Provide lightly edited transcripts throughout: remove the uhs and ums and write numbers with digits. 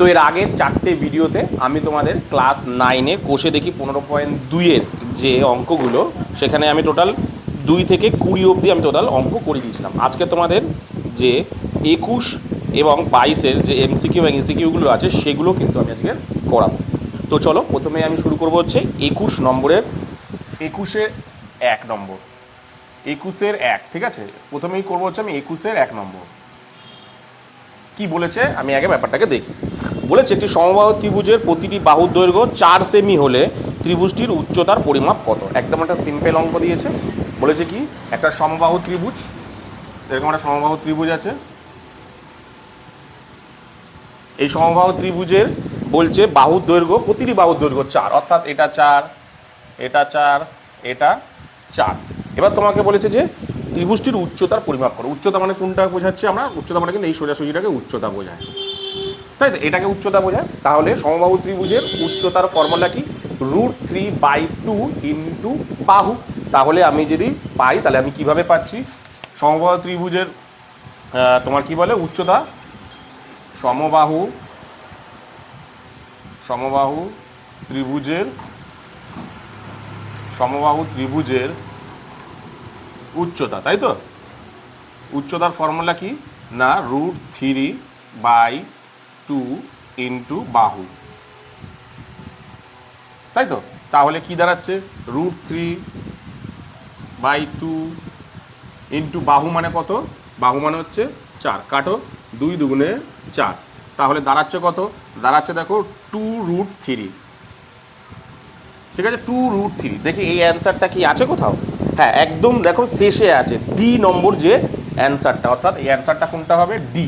তো এর আগের 4টে ভিডিওতে আমি তোমাদের ক্লাস 9-এ কোষে দেখি 15.2-এর যে অঙ্কগুলো, সেখানে আমি টোটাল 2 থেকে 20 অবধি আমি টোটাল অঙ্ক করে দিয়েছিলাম। আজকে তোমাদের যে 21 এবং 22-এর যে এমসিকিউ এবং ইসিকিউগুলো আছে সেগুলো কিন্তু আমি আজকে করাবো। তো চলো প্রথমে আমি শুরু করবো হচ্ছে 21 নম্বরের 21-এর 1 নম্বর, 21-এর 1, ঠিক আছে। প্রথমেই করবো হচ্ছে আমি 21-এর 1 নম্বর। কি বলেছে আমি আগে ব্যাপারটাকে দেখি। বলেছে একটি সমবাহু ত্রিভুজের প্রতিটি বাহুর দৈর্ঘ্য 4 সেমি হলে ত্রিভুজটির উচ্চতার পরিমাপ কত। একদম একটা সিম্পল অঙ্ক দিয়েছে। বলেছে কি একটা সমবাহু ত্রিভুজ, এরকম একটা সমবাহু ত্রিভুজ আছে। এই সমবাহু ত্রিভুজের বলছে বাহুর দৈর্ঘ্য, প্রতিটি বাহুর দৈর্ঘ্য 4, অর্থাৎ এটা 4, এটা 4, এটা 4। এবার তোমাকে বলেছে যে ত্রিভুজটির উচ্চতার পরিমাপ করো। উচ্চতা মানে কোনটা বোঝাচ্ছে আমরা? উচ্চতা মানে কিন্তু এই সোজাসুজিটাকে উচ্চতা বোঝায়, তাই তো, এটাকে উচ্চতা বোঝায়। তাহলে সমবাহু ত্রিভুজের উচ্চতার ফর্মুলা কি? √3/2 ইন্টু বাহু। তাহলে আমি যদি পাই তাহলে আমি কিভাবে পাচ্ছি সমবাহু ত্রিভুজের তোমার কি বলে উচ্চতা? সমবাহু ত্রিভুজের উচ্চতা, তাই তো। উচ্চতার ফর্মুলা কি না? √3/2 ইন্টু বাহু, তাই তো। তাহলে কি দাঁড়াচ্ছে? √3/2 ইন্টু বাহু মানে কত? বাহু মানে হচ্ছে 4, কাটো 2 দুগুণে 4, তাহলে দাঁড়াচ্ছে কত? দাঁড়াচ্ছে দেখো 2√3, ঠিক আছে, 2√3। দেখি এই অ্যান্সারটা কি আছে কোথাও? হ্যাঁ, একদম দেখো শেষে আছে ডি নম্বর যে অ্যান্সারটা, অর্থাৎ এই অ্যান্সারটা কোনটা হবে? ডি।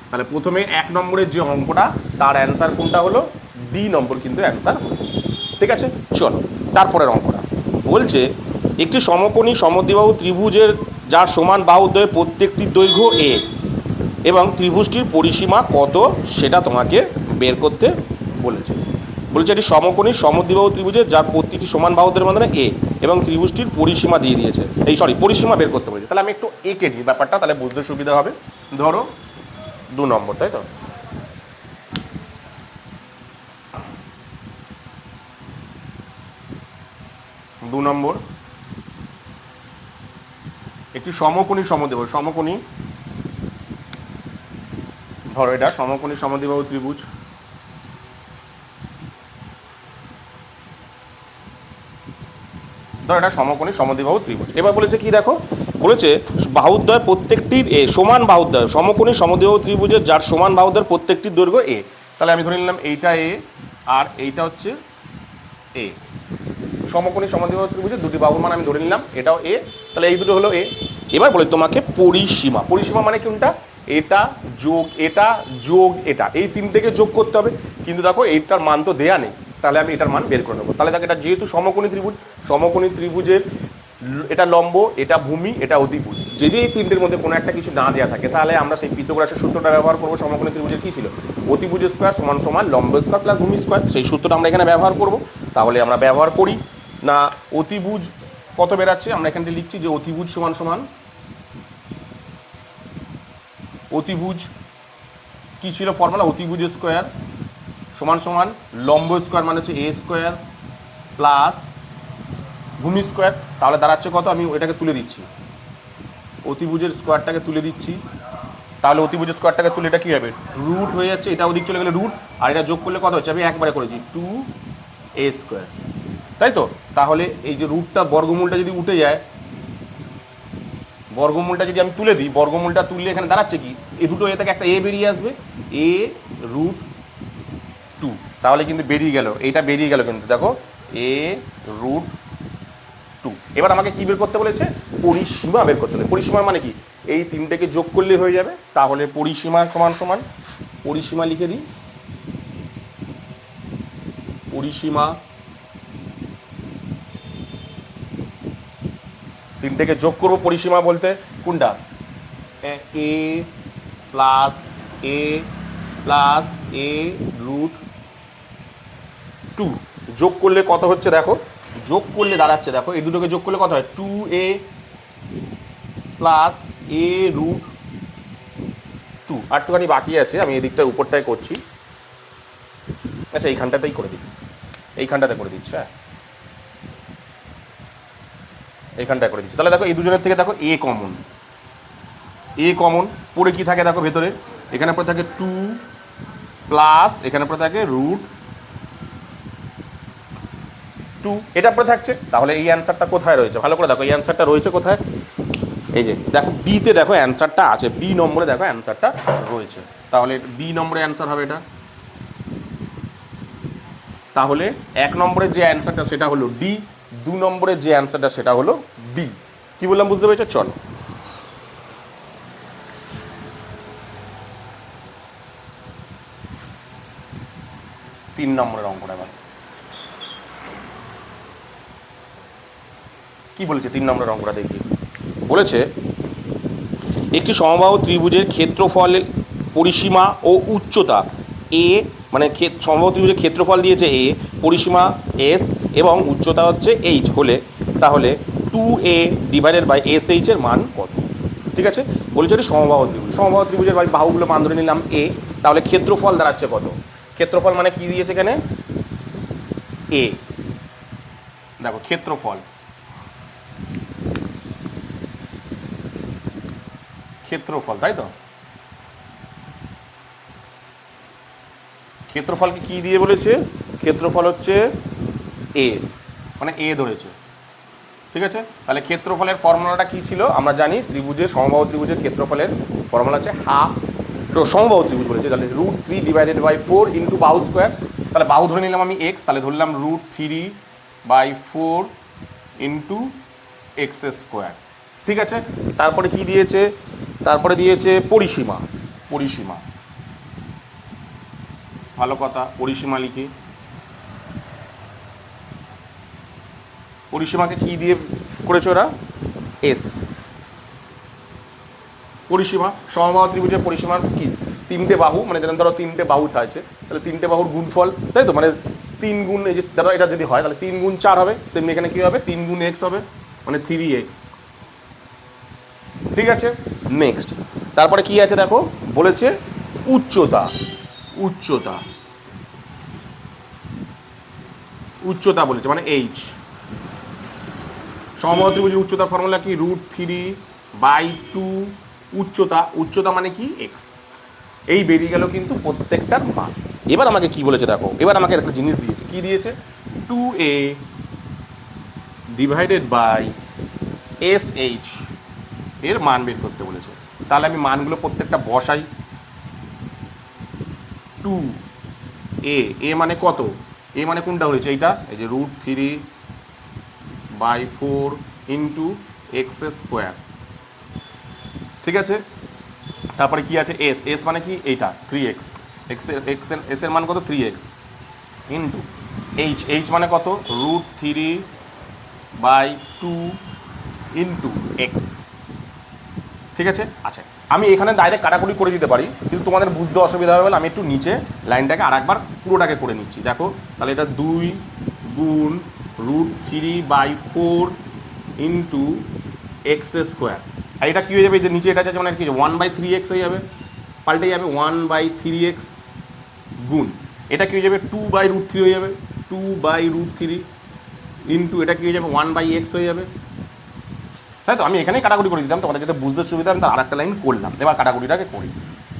তাহলে প্রথমে 1 নম্বরের যে অঙ্কটা তার অ্যান্সার কোনটা হলো? ডি নম্বর কিন্তু অ্যান্সার, ঠিক আছে। চলো তারপরের অঙ্কটা। বলছে একটি সমকোণী সমদ্বিবাহু ত্রিভুজের যার সমান বাহুদ্বয়ের প্রত্যেকটির দৈর্ঘ্য এ এবং ত্রিভুজটির পরিসীমা কত সেটা তোমাকে বের করতে বলেছে। বলেছে এটি সমকোণী সমদ্বিবাহু ত্রিভুজের যার প্রতিটি সমান বাহুদ্বয়ের মাধ্যমে এ এবং ত্রিভুজটির পরিসীমা দিয়ে দিয়েছে, পরিসীমা বের করতে বলেছে। তাহলে আমি একটু একে নিই ব্যাপারটা, তাহলে বুঝতে সুবিধা হবে। ধরো 2 নম্বর, তাই তো। 2 নম্বর একটি সমকোণী সমদ্বিবাহু, ধরো এটা সমকোণী সমদ্বিবাহু ত্রিভুজ। ধরো এটা সমকোণী সমদ্বিবাহু ত্রিভুজ। এবার বলেছে কি দেখো, বলেছে বাহুদ্বয় প্রত্যেকটির এ সমান বাহুদ্বয়, সমকোণী সমদ্বিবাহু ত্রিভুজের যার সমান বাহুদ্বয়ের প্রত্যেকটির দৈর্ঘ্য এ। তাহলে আমি ধরে নিলাম এইটা এ আর এইটা হচ্ছে এ। সমকোণী সমদ্বিবাহু ত্রিভুজের দুটি বাহুর মান আমি ধরে নিলাম, এটাও এ, তাহলে এই দুটো হলো এ। এবার বলে তোমাকে পরিসীমা, পরিসীমা মানে কোনটা? এটা যোগ এটা যোগ এটা, এই তিনটেকে যোগ করতে হবে। কিন্তু দেখো এইটার মান তো দেয়া নেই, তাহলে আমি এটার মান বের করে নেবো। তাহলে দেখো এটা যেহেতু সমকোণী ত্রিভুজ, সমকোণী ত্রিভুজের এটা লম্ব, এটা ভূমি, এটা অতিভুজ। যদি এই তিনটের মধ্যে কোনো একটা কিছু না দেওয়া থাকে তাহলে আমরা সেই পিথাগোরাসের সূত্রটা ব্যবহার করবো। সমকোণী ত্রিভুজের কি ছিল? অতিভুজ স্কোয়ার সমান সমান লম্ব স্কোয়ার প্লাস ভূমি স্কোয়ার, সেই সূত্রটা আমরা এখানে ব্যবহার করব। তাহলে আমরা ব্যবহার করি না, অতিভুজ কত বেরাচ্ছে আমরা এখানে লিখছি যে অতিভুজ সমান সমান, অতিভুজ কি ছিল ফর্মুলা? অতিভুজ স্কোয়ার সমান সমান লম্ব স্কোয়ার মানে হচ্ছে এ স্কোয়ার প্লাস ভূমি স্কোয়ার। তাহলে দাঁড়াচ্ছে কত? আমি এটাকে তুলে দিচ্ছি, অতিভুজের স্কোয়ারটাকে তুলে দিচ্ছি। তাহলে অতিভুজের স্কোয়ারটাকে তুলে এটা কী হবে? রুট হয়ে যাচ্ছে, এটা ওদিক চলে গেলে রুট, আর এটা যোগ করলে কত হচ্ছে? আমি একবারে করেছি 2a স্কোয়ার, তাই তো। তাহলে এই যে রুটটা বর্গমূলটা যদি উঠে যায়, বর্গমূলটা যদি আমি তুলে দিই, বর্গমূলটা তুললে এখানে দাঁড়াচ্ছে কি? এই দুটো এ থেকে একটা এ বেরিয়ে আসবে, a√2। তাহলে কিন্তু বেরিয়ে গেল, এইটা বেরিয়ে গেল কিন্তু দেখো a√2। এবার আমাকে কি বের করতে বলেছে? পরিসীমা বের করতে হবে। পরিসীমা মানে কি? এই তিনটেকে যোগ করলে হয়ে যাবে। তাহলে পরিসীমা সমান সমান, পরিসীমা লিখে দিই, পরিসীমা তিনটেকে যোগ করবো। পরিসীমা বলতে কোনটা? এ প্লাস a√2 যোগ করলে কত হচ্ছে দেখো? যোগ করলে দাঁড়াচ্ছে দেখো, এই দুটোকে যোগ করলে কত হয়? 2a প্লাস a√2 2 আর একটুখানি বাকি আছে, আমি এদিকটার উপরটায় করছি। আচ্ছা এইখানটাতেই করে দিই, এইখানটাতে করে দিচ্ছি। হ্যাঁ এইখানটায় করে দিচ্ছি। তাহলে দেখো এই দুজনের থেকে দেখো এ কমন, এ কমন পড়ে কি থাকে দেখো ভেতরে, এখানে পরে থাকে 2 প্লাস এখানে পরে থাকে √2, এটা পরে থাকছে। তাহলে এই অ্যান্সারটা কোথায় রয়েছে ভালো করে দেখো, এই অ্যান্সারটা রয়েছে কোথায়, এই যে দেখো বিতে দেখো অ্যান্সারটা আছে, বি নম্বরে দেখো অ্যান্সারটা রয়েছে। তাহলে বি নম্বরে অ্যান্সার হবে এটা। তাহলে 1 নম্বরের যে অ্যান্সারটা সেটা হলো ডি, 2 নম্বরের যে অ্যান্সারটা সেটা হলো বি। কি বললাম বুঝতে পেরেছো? চল 3 নম্বরের অঙ্কটা এবার কি বলেছে 3 নম্বরের অঙ্কটা দেখি। বলেছে একটি সমবাহু ত্রিভুজের ক্ষেত্রফল পরিসীমা ও উচ্চতা এ, মানে সমবাহু ত্রিভুজের ক্ষেত্রফল দিয়েছে এ, পরিসীমা এস এবং উচ্চতা হচ্ছে এইচ হলে তাহলে 2a divided by S H এর মান কত? ঠিক আছে, বলেছে এটি সমবাহু ত্রিভুজ, সমবাহু ত্রিভুজের বাহুগুলো মান ধরে নিলাম এ, তাহলে ক্ষেত্রফল দাঁড়াচ্ছে কত? ক্ষেত্রফল মানে কি দিয়েছে এখানে এ, দেখো ক্ষেত্রফল, ক্ষেত্রফল তাই তো, ক্ষেত্রফলকে কি দিয়ে বলেছে? ক্ষেত্রফল হচ্ছে এ, মানে এ ধরেছে। ঠিক আছে, তাহলে ক্ষেত্রফলের ফর্মুলাটা কি ছিল আমরা জানি, ত্রিভুজের সমবাহু ত্রিভুজের ক্ষেত্রফলের ফর্মুলা হচ্ছে হাফ, তো সমবাহু ত্রিভুজ বলেছে তাহলে √3 ডিভাইডেড বাই 4 ইন্টু বাহু স্কোয়ার। তাহলে বাহু ধরে নিলাম আমি এক্স, তাহলে ধরলাম √3/4 ইন্টু এক্স স্কোয়ার। ঠিক আছে, তারপরে কি দিয়েছে? তারপরে দিয়েছে পরিসীমা, পরিসীমা ভালো কথা, পরিসীমা লিখি। পরিসীমাকে কি দিয়ে করেছে ওরা? এস। পরিসীমা সমবাহু ত্রিভুজের পরিসীমার কি? 3টে বাহু, মানে যেমন ধরো 3টে বাহু আছে, তাহলে 3টে বাহুর গুণফল, তাই তো, মানে 3 গুণ, এই যে ধরো এটা যদি হয় তাহলে 3 গুণ 4 হবে, সেমনি এখানে কি হবে 3 গুণ এক্স হবে, মানে 3x। ঠিক আছে, নেক্সট তারপরে কি আছে দেখো, বলেছে উচ্চতা, উচ্চতা, উচ্চতা বলেছে মানে এইচ। সমবাহু ত্রিভুজের উচ্চতার ফর্মুলা কি? √3/2 উচ্চতা, উচ্চতা মানে কি এক্স। এই বেরিয়ে গেল কিন্তু প্রত্যেকটার মান। এবার আমাকে কি বলেছে দেখো, এবার আমাকে একটা জিনিস দিয়েছে, কি দিয়েছে? 2a ডিভাইডেড বাই SH এর মান বের করতে বলেছে। তাহলে আমি মানগুলো প্রত্যেকটা বসাই। 2a, মানে কত? এ মানে কোনটা হয়েছে? এইটা, এই যে √3/4 ইন্টু এক্স স্কোয়ার। ঠিক আছে, তারপরে কি আছে? এস, এস মানে কি? এইটা 3x, এস এর মান কত? 3x ইন্টু এইচ, এইচ মানে কত? √3/2 ইন্টু এক্স। ঠিক আছে, আচ্ছা আমি এখানে ডাইরেক্ট কাটাকুটি করে দিতে পারি, কিন্তু তোমাদের বুঝতে অসুবিধা হবে বলে আমি একটু নিচে লাইনটাকে আরেকবার পুরোটাকে করে নিচ্ছি। দেখো তাহলে এটা 2 গুণ √3/4 ইন্টু এক্স স্কোয়ার, আর এটা কী হয়ে যাবে? যে নিচে এটা আছে মানে কি 1/3x হয়ে যাবে, পাল্টে যাবে 1/3x গুণ এটা কী হয়ে যাবে? 2/√3 হয়ে যাবে, 2/√3 ইন্টু এটা কী হয়ে যাবে? 1/x হয়ে যাবে, তাই তো। আমি এখানেই কাটাকুটি করে দিতাম, তোমাদের যাতে বুঝতে সুবিধা, আমি তার আরেকটা লাইন করলাম। এবার কাটাকুটিটাকে করি।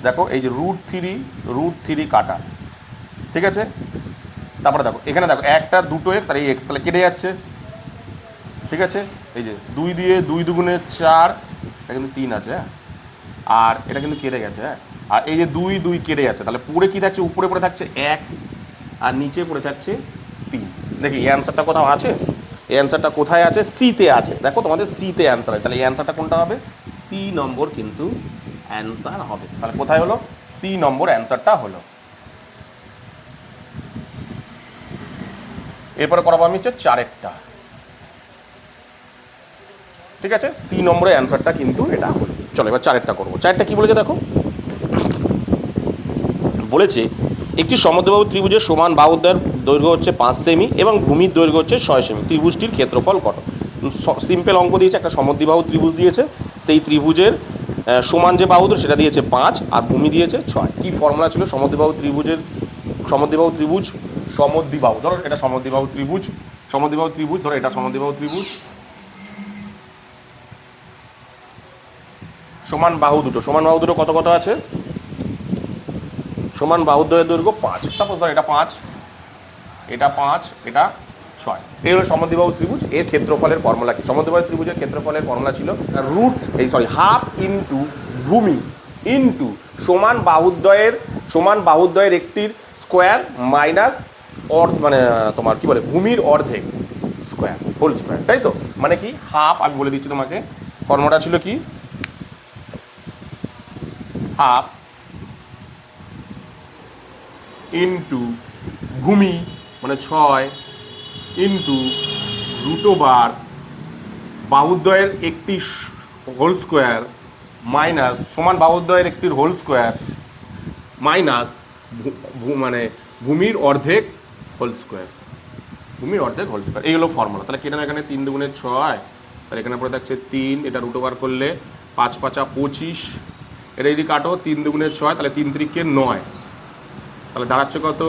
দেখো এই যে √3 কাটা, ঠিক আছে। তারপরে দেখো এখানে দেখো একটা 2x আর এই x, তাহলে কেটে যাচ্ছে। ঠিক আছে, এই যে 2 দিয়ে 2 দুগুণে 4, এটা কিন্তু 3 আছে, হ্যাঁ, আর এটা কিন্তু কেটে গেছে, হ্যাঁ, আর এই যে 2 2 কেটে যাচ্ছে, তাহলে পুরে কি থাকছে? উপরে পড়ে থাকছে 1 আর নিচে পড়ে থাকছে 3। দেখি এই অ্যান্সারটা কোথাও আছে? এই অ্যান্সারটা কোথায় আছে? সিতে আছে। দেখো তোমাদের সিতে অ্যান্সার আছে, তাহলে এই অ্যান্সারটা কোনটা হবে? সি নম্বর কিন্তু অ্যান্সার হবে। তাহলে কোথায় হলো? সি নম্বর অ্যান্সারটা হলো। এরপরে করাবো আমি হচ্ছে 4-এরটা। ঠিক আছে, সি নম্বরের অ্যান্সারটা কিন্তু এটা হলো। চলো এবার 4-এরটা করবো। 4-এরটা কি বলেছে দেখো, বলেছে একটি সমদ্বিবাহু ত্রিভুজের সমান বাহুদ্বয়ের দৈর্ঘ্য হচ্ছে 5 সেমি এবং ভূমির দৈর্ঘ্য হচ্ছে 6 সেমি। ত্রিভুজটির ক্ষেত্রফল কত? সিম্পল অঙ্ক দিয়েছে, একটা সমদ্বিবাহু ত্রিভুজ দিয়েছে, সেই ত্রিভুজের সমান যে বাহু সেটা দিয়েছে 5 আর ভূমি দিয়েছে 6। কি ফর্মুলা ছিল সমদ্বিবাহু ত্রিভুজের? সমদ্বিবাহু ত্রিভুজ, সমদ্বিবাহু ধরো এটা সমদ্বিবাহু ত্রিভুজ, সমদ্বিবাহু ত্রিভুজ ধরো এটা সমদ্বিবাহু ত্রিভুজ, সমান বাহু দুটো, সমান বাহু দুটো কত কত আছে? সমান বাহুদ্বয়ের দৈর্ঘ্য 5। সাপোজ ধর এটা 5, এটা 5, এটা 6। এই হলো সমদ্বিবাহু ত্রিভুজ। এর ক্ষেত্রফলের ফর্মুলা কি? সমদ্বিবাহু ত্রিভুজের ক্ষেত্রফলের ফর্মুলা ছিল হাফ ইন্টু ভূমি ইন্টু সমান বাহুদ্বয়ের একটির স্কোয়ার মাইনাস মানে তোমার কি বলে ভূমির অর্ধেক স্কোয়ার হোল স্কোয়ার, তাই তো? মানে কি হাফ, আমি বলে দিচ্ছি তোমাকে ফর্মুলাটা ছিল কি, হাফ ইন্টু ভূমি মানে 6 ইন্টু √ বাহুদ্বয়ের একটি হোল স্কোয়ার মাইনাস সমান বাহুদ্বয়ের একটির হোল স্কোয়ার মাইনাস মানে ভূমির অর্ধেক হোল স্কোয়ার, ভূমির অর্ধেক হোল স্কোয়ার। এই হলো ফর্মুলা। তাহলে কেন এখানে 3 দুগুণে 6, তাহলে এখানে পরে থাকছে 3, এটা √ করলে 5 5 25, এটা যদি কাটো 3 দুগুণে 6, তাহলে 3 3 9, তাহলে দাঁড়াচ্ছে কত?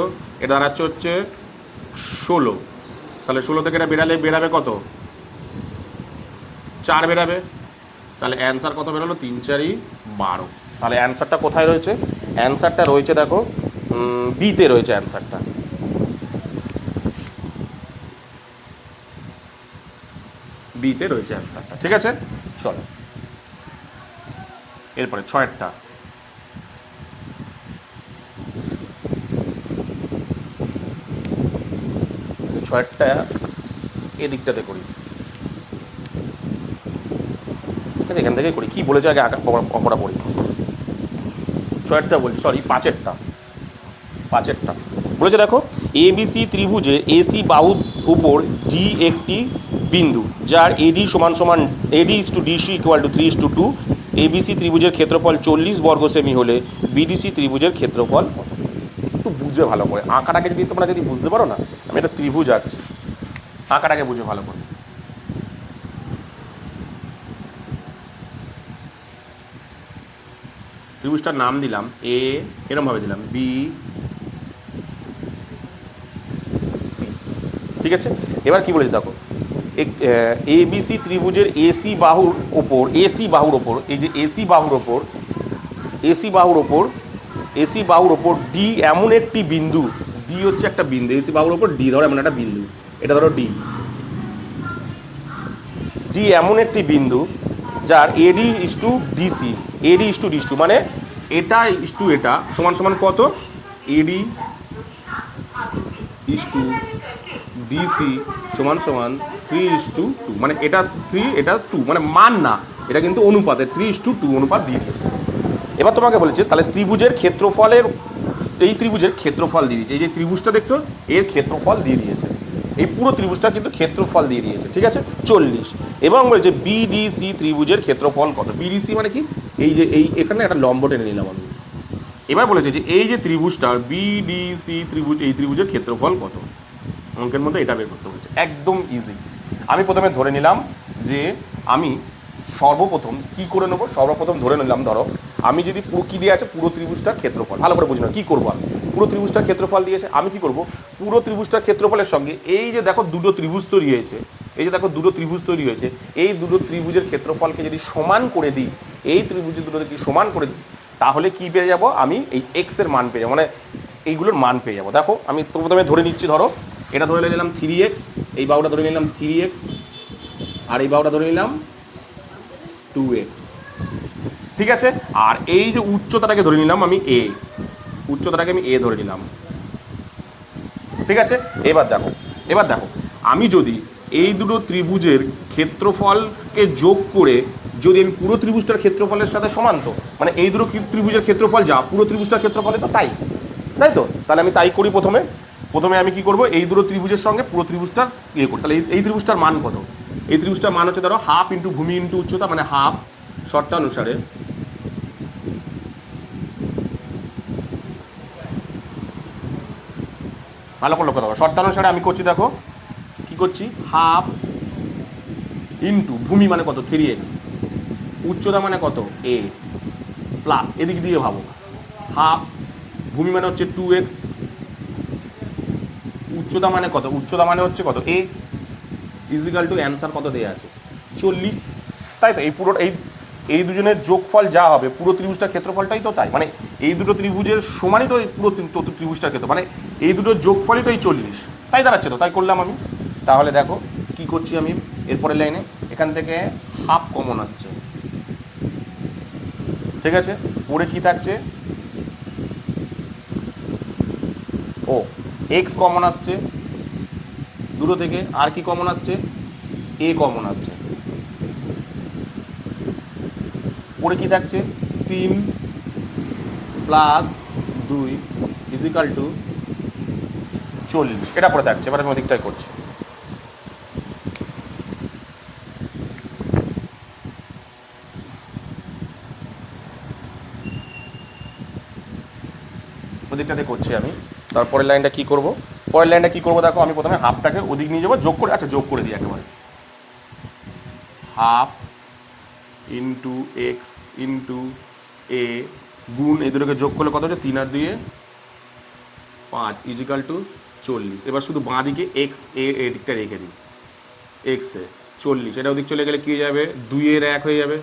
এটা দাঁড়াচ্ছে হচ্ছে 16। তাহলে 16 থেকে এটা বেরাবে কত? 4 বেরাবে। তাহলে অ্যান্সার কত বেরোলো? 3 4 12। তাহলে অ্যান্সারটা কোথায় রয়েছে? অ্যান্সারটা রয়েছে দেখো বিতে রয়েছে অ্যান্সারটা। বিতে রয়েছে অ্যান্সারটা, ঠিক আছে? চলো এরপরে 6টা। এদিকটাতে করি, এখান থেকে করি। কি বলেছে আগে অপরা পড়ি। 6টা বলছি, সরি 5টা বলেছে দেখো ABC ত্রিভুজে AC বাহুর উপর ডি একটি বিন্দু যার AD সমান AD/DC = 3:2। ABC ত্রিভুজের ক্ষেত্রফল 40 বর্গ সেমি হলে BDC ত্রিভুজের ক্ষেত্রফল একটু বুঝবে ভালো করে। আঁকাটাকে যদি তোমরা বুঝতে পারো না, আমি একটা ত্রিভুজ আঁকছি, আঁকাটাকে বুঝে ভালো করে। ত্রিভুজটার নাম দিলাম এ, এরমভাবে দিলাম BC, ঠিক আছে? এবার কি বলেছি দেখো ABC ত্রিভুজের AC বাহুর ওপর এই যে AC বাহুর ওপর D এমন একটি বিন্দু, D হচ্ছে একটা বিন্দু, AC বাহুর ওপর D ধরো এমন একটা বিন্দু, এটা ধরো D এমন একটি বিন্দু যার AD/DC মানে এটা ইস্টু এটা সমান সমান কত? AD/DC সমান 3:2, মানে এটা 3 এটা 2, মানে মান না, এটা কিন্তু অনুপাতে 3:2 অনুপাত দিয়ে দিয়েছে। এবার তোমাকে বলেছে তাহলে ত্রিভুজের ক্ষেত্রফলের, এই ত্রিভুজের ক্ষেত্রফল দিয়ে দিয়েছে। এই যে ত্রিভুজটা দেখছো এর ক্ষেত্রফল দিয়ে দিয়েছে, এই পুরো ত্রিভুজটা কিন্তু ক্ষেত্রফল দিয়ে দিয়েছে, ঠিক আছে? 40। এবং বলেছে BDC ত্রিভুজের ক্ষেত্রফল কত? BDC মানে কি? এই যে এখানে একটা লম্ব টেনে নিলাম আমি। এবার বলেছে যে এই যে ত্রিভুজটা BDC ত্রিভুজ, এই ত্রিভুজের ক্ষেত্রফল কত? অঙ্কের মধ্যে এটা বের করতে হচ্ছে, একদম ইজি। আমি প্রথমে ধরে নিলাম যে আমি সর্বপ্রথম কি করে নেবো, সর্বপ্রথম ধরে নিলাম ধরো আমি যদি পুরো কী দিয়ে আছে পুরো ত্রিভুজটার ক্ষেত্রফল, ভালো করে বুঝে নাও কী করবো আমি। পুরো ত্রিভুজটার ক্ষেত্রফল দিয়েছে, আমি কি করব পুরো ত্রিভুজটার ক্ষেত্রফলের সঙ্গে এই যে দেখো দুটো ত্রিভুজ তৈরি হয়েছে, এই দুটো ত্রিভুজের ক্ষেত্রফলকে যদি সমান করে দিই, এই ত্রিভুজের দুটো যদি সমান করে দিই, তাহলে কি পেয়ে যাব? আমি এই এক্সের মান পেয়ে যাবো, মানে এইগুলোর মান পেয়ে যাবো। দেখো আমি প্রথমে ধরে নিচ্ছি, ধরো এটা ধরে নিলাম 3x, এই বাহুটা ধরে নিলাম 3x, আর এই বাহুটা ধরে নিলাম 2x, ঠিক আছে? আর এই যে উচ্চতাটাকে ধরে নিলাম আমি a, উচ্চতাটাকে আমি a ধরে নিলাম, ঠিক আছে? এবার দেখো আমি যদি এই দুটো ত্রিভুজের ক্ষেত্রফলকে যোগ করে যদি আমি পুরো ত্রিভুজটার ক্ষেত্রফলের সাথে সমান, তো মানে এই দুটো ত্রিভুজের ক্ষেত্রফল যা পুরো ত্রিভুজটার ক্ষেত্রফলে তো তাই তো? তাহলে আমি তাই করি। প্রথমে আমি কি করব, এই দুটো ত্রিভুজের সঙ্গে পুরো ত্রিভুজটার ইয়ে করি। তাহলে এই ত্রিভুজটার মান কত? এই ত্রিভুজটার মান হচ্ছে ধরো হাফ ইন্টু ভূমি ইন্টু উচ্চতা, মানে হাফ শর্ত অনুসারে ভালো করে লক্ষ্য করো, শর্তানুসারে আমি করছি, দেখো কি করছি, হাফ ইন্টু ভূমি মানে কত 3x, উচ্চতা মানে কত a, প্লাস এদিক দিয়ে ভাবো হাফ, ভূমি মানে হচ্ছে 2x, উচ্চতা মানে কত, উচ্চতা মানে হচ্ছে কত a, ইজিক্যাল টু অ্যান্সার কত দেওয়া আছে 40, তাই তো এই পুরো এই দুজনের যোগফল যা হবে পুরো ত্রিভুজটার ক্ষেত্রফলটাই তো তাই, মানে এই দুটো ত্রিভুজের সমানই তো এই পুরো ত্রিভুজটার ক্ষেত্র, মানে এই দুটোর যোগফলই তো এই 40, তাই দাঁড়াচ্ছে তো, তাই করলাম আমি। তাহলে দেখো কি করছি আমি এরপরের লাইনে, এখান থেকে হাফ কমন আসছে, ঠিক আছে, পরে কি থাকছে, ও এক্স কমন আসছে দুটো থেকে, আর কি কমন আসছে, এ কমন আসছে, পরে কি থাকছে 3 প্লাস 2 ইজিক্যাল টু 40, এটা পরে থাকছে। এবার আমি ওদিকটাই করছি, ওদিকটাতে করছি আমি। তারপরের লাইনটা কি করব, পরের লাইনটা কি করব দেখো, আমি প্রথমে হাফটাকে ওদিক নিয়ে যাবো, যোগ করে, আচ্ছা যোগ করে দিই একেবারে, হাফ ইন্টু এক্স ইন্টু এ গুণ এই দুটোকে যোগ করলে কত হচ্ছে 3 আর 2 5 ইজিক্যাল টু 40। এবার শুধু বাঁ দিকে এক্স এ দিকটা রেখে দিই, এক্স এ 40, এটা ওদিক চলে গেলে কী হয়ে যাবে 2 এর 1 হয়ে যাবে,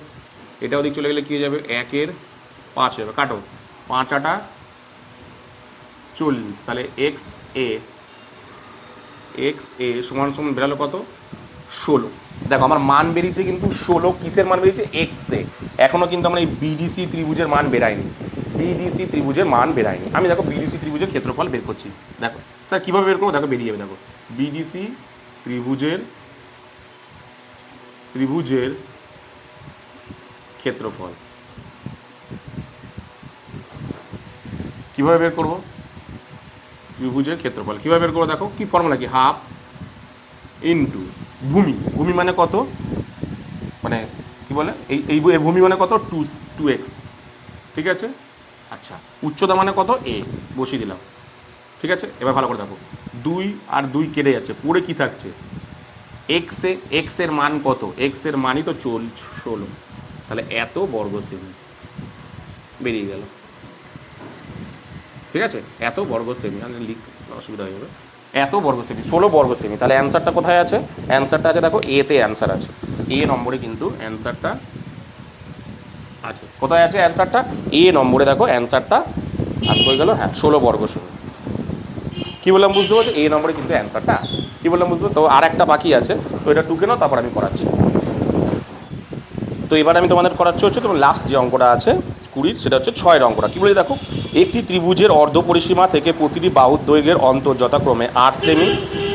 এটা ওদিক চলে গেলে কী হয়ে যাবে 1 এর 5 হয়ে যাবে, কাটো 5 আটা 40, তাহলে এক্স এ সমান সমান বেরালো কত 16। দেখো আমার মান বেরিয়েছে কিন্তু 16, কিসের মান বেরিয়েছে এক্স এ, এখনও কিন্তু আমরা এই বিডিসি ত্রিভুজের মান বেরায়নি, বিডিসি ত্রিভুজের মান বেরায়নি। আমি দেখো বিডিসি ত্রিভুজের ক্ষেত্রফল বের করছি, দেখো স্যার কীভাবে বের করবো, দেখো বেরিয়ে যাবে, দেখো বিডিসি ত্রিভুজের ক্ষেত্রফল কীভাবে বের করবো, ত্রিভুজের ক্ষেত্রফল কীভাবে বের করবো, দেখো কি ফর্মুলা, কি হাফ ইন্টু ভূমি মানে কত, মানে কি বলে এই এর ভূমি মানে কত 2x, ঠিক আছে, আচ্ছা উচ্চতা মানে কত a, বসিয়ে দিলাম, ঠিক আছে। এবার ভালো করে দেখো 2 আর 2 কেটে যাচ্ছে, পড়ে কি থাকছে x এর মান কত, x এর মানই তো 16, তাহলে এত বর্গ সেমি বেরিয়ে গেল, ঠিক আছে, এত বর্গ সেমি, আমি অসুবিধা হয়ে যাবে, এত বর্গ সেমি 16 বর্গ সেমি। তাহলে অ্যান্সারটা কোথায় আছে, অ্যান্সারটা আছে দেখো এতে অ্যান্সার আছে, এ নম্বরে কিন্তু অ্যান্সারটা আছে, কোথায় আছে অ্যান্সারটা, এ নম্বরে দেখো অ্যান্সারটা আজ হয়ে গেল, হ্যাঁ 16 বর্গ সেমি। কী বললাম বুঝতে পারছো, এ নম্বরে কিন্তু অ্যান্সারটা, কী বললাম বুঝতে পারছো, তো আর একটা বাকি আছে, তো এটা টুকে নাও, তারপর আমি করাচ্ছি। তো এবার আমি তোমাদের করাচ্ছি হচ্ছে তোমার লাস্ট যে অঙ্কটা আছে 20, সেটা হচ্ছে 6 অঙ্কটা। কী বলে দেখো, একটি ত্রিভুজের অর্ধ পরিসীমা থেকে প্রতিটি বাহুর দৈর্ঘ্যের অন্তর যথাক্রমে 8 সেমি,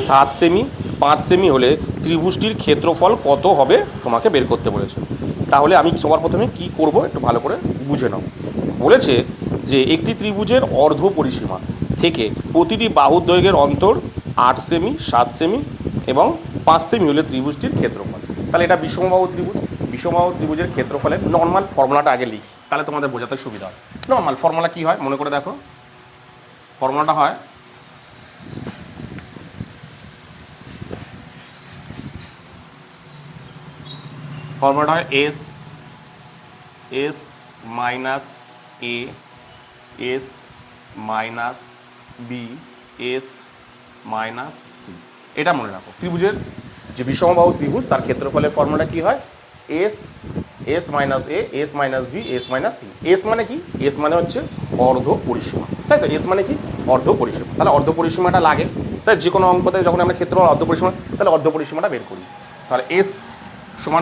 7 সেমি, 5 সেমি হলে ত্রিভুজটির ক্ষেত্রফল কত হবে তোমাকে বের করতে বলেছে। তাহলে আমি সবার প্রথমে কি করব একটু ভালো করে বুঝে নাও। বলেছে যে একটি ত্রিভুজের অর্ধ পরিসীমা থেকে প্রতিটি বাহুর দৈর্ঘ্যের অন্তর 8 সেমি, 7 সেমি এবং 5 সেমি হলে ত্রিভুজটির ক্ষেত্রফল। তাহলে এটা বিষমবাহু ত্রিভুজ, বিষমবাহু ত্রিভুজের ক্ষেত্রফলের নর্মাল ফর্মুলাটা আগে লিখি, তাহলে তোমাদের বোঝাতে সুবিধা হয়। নর্মাল ফর্মুলা কী হয় মনে করে দেখো, ফর্মুলাটা হয় S minus A, S minus B, S minus C, এটা মনে রাখো। ত্রিভুজের যে বিষমবাহু ত্রিভুজ তার ক্ষেত্রফলের ফর্মুলা কি হয়, S minus A, S minus B, S minus C. S মানে কি, এস মানে হচ্ছে অর্ধ পরিসীমা, তাই তো, এস মানে কি অর্ধ পরিসীমা, তাহলে অর্ধ পরিসীমাটা লাগে, তাই যে কোনো অঙ্কতে যখন আমরা ক্ষেত্রফল অর্ধ পরিসীমা, তাহলে অর্ধ পরিসীমাটা বের করি। তাহলে এস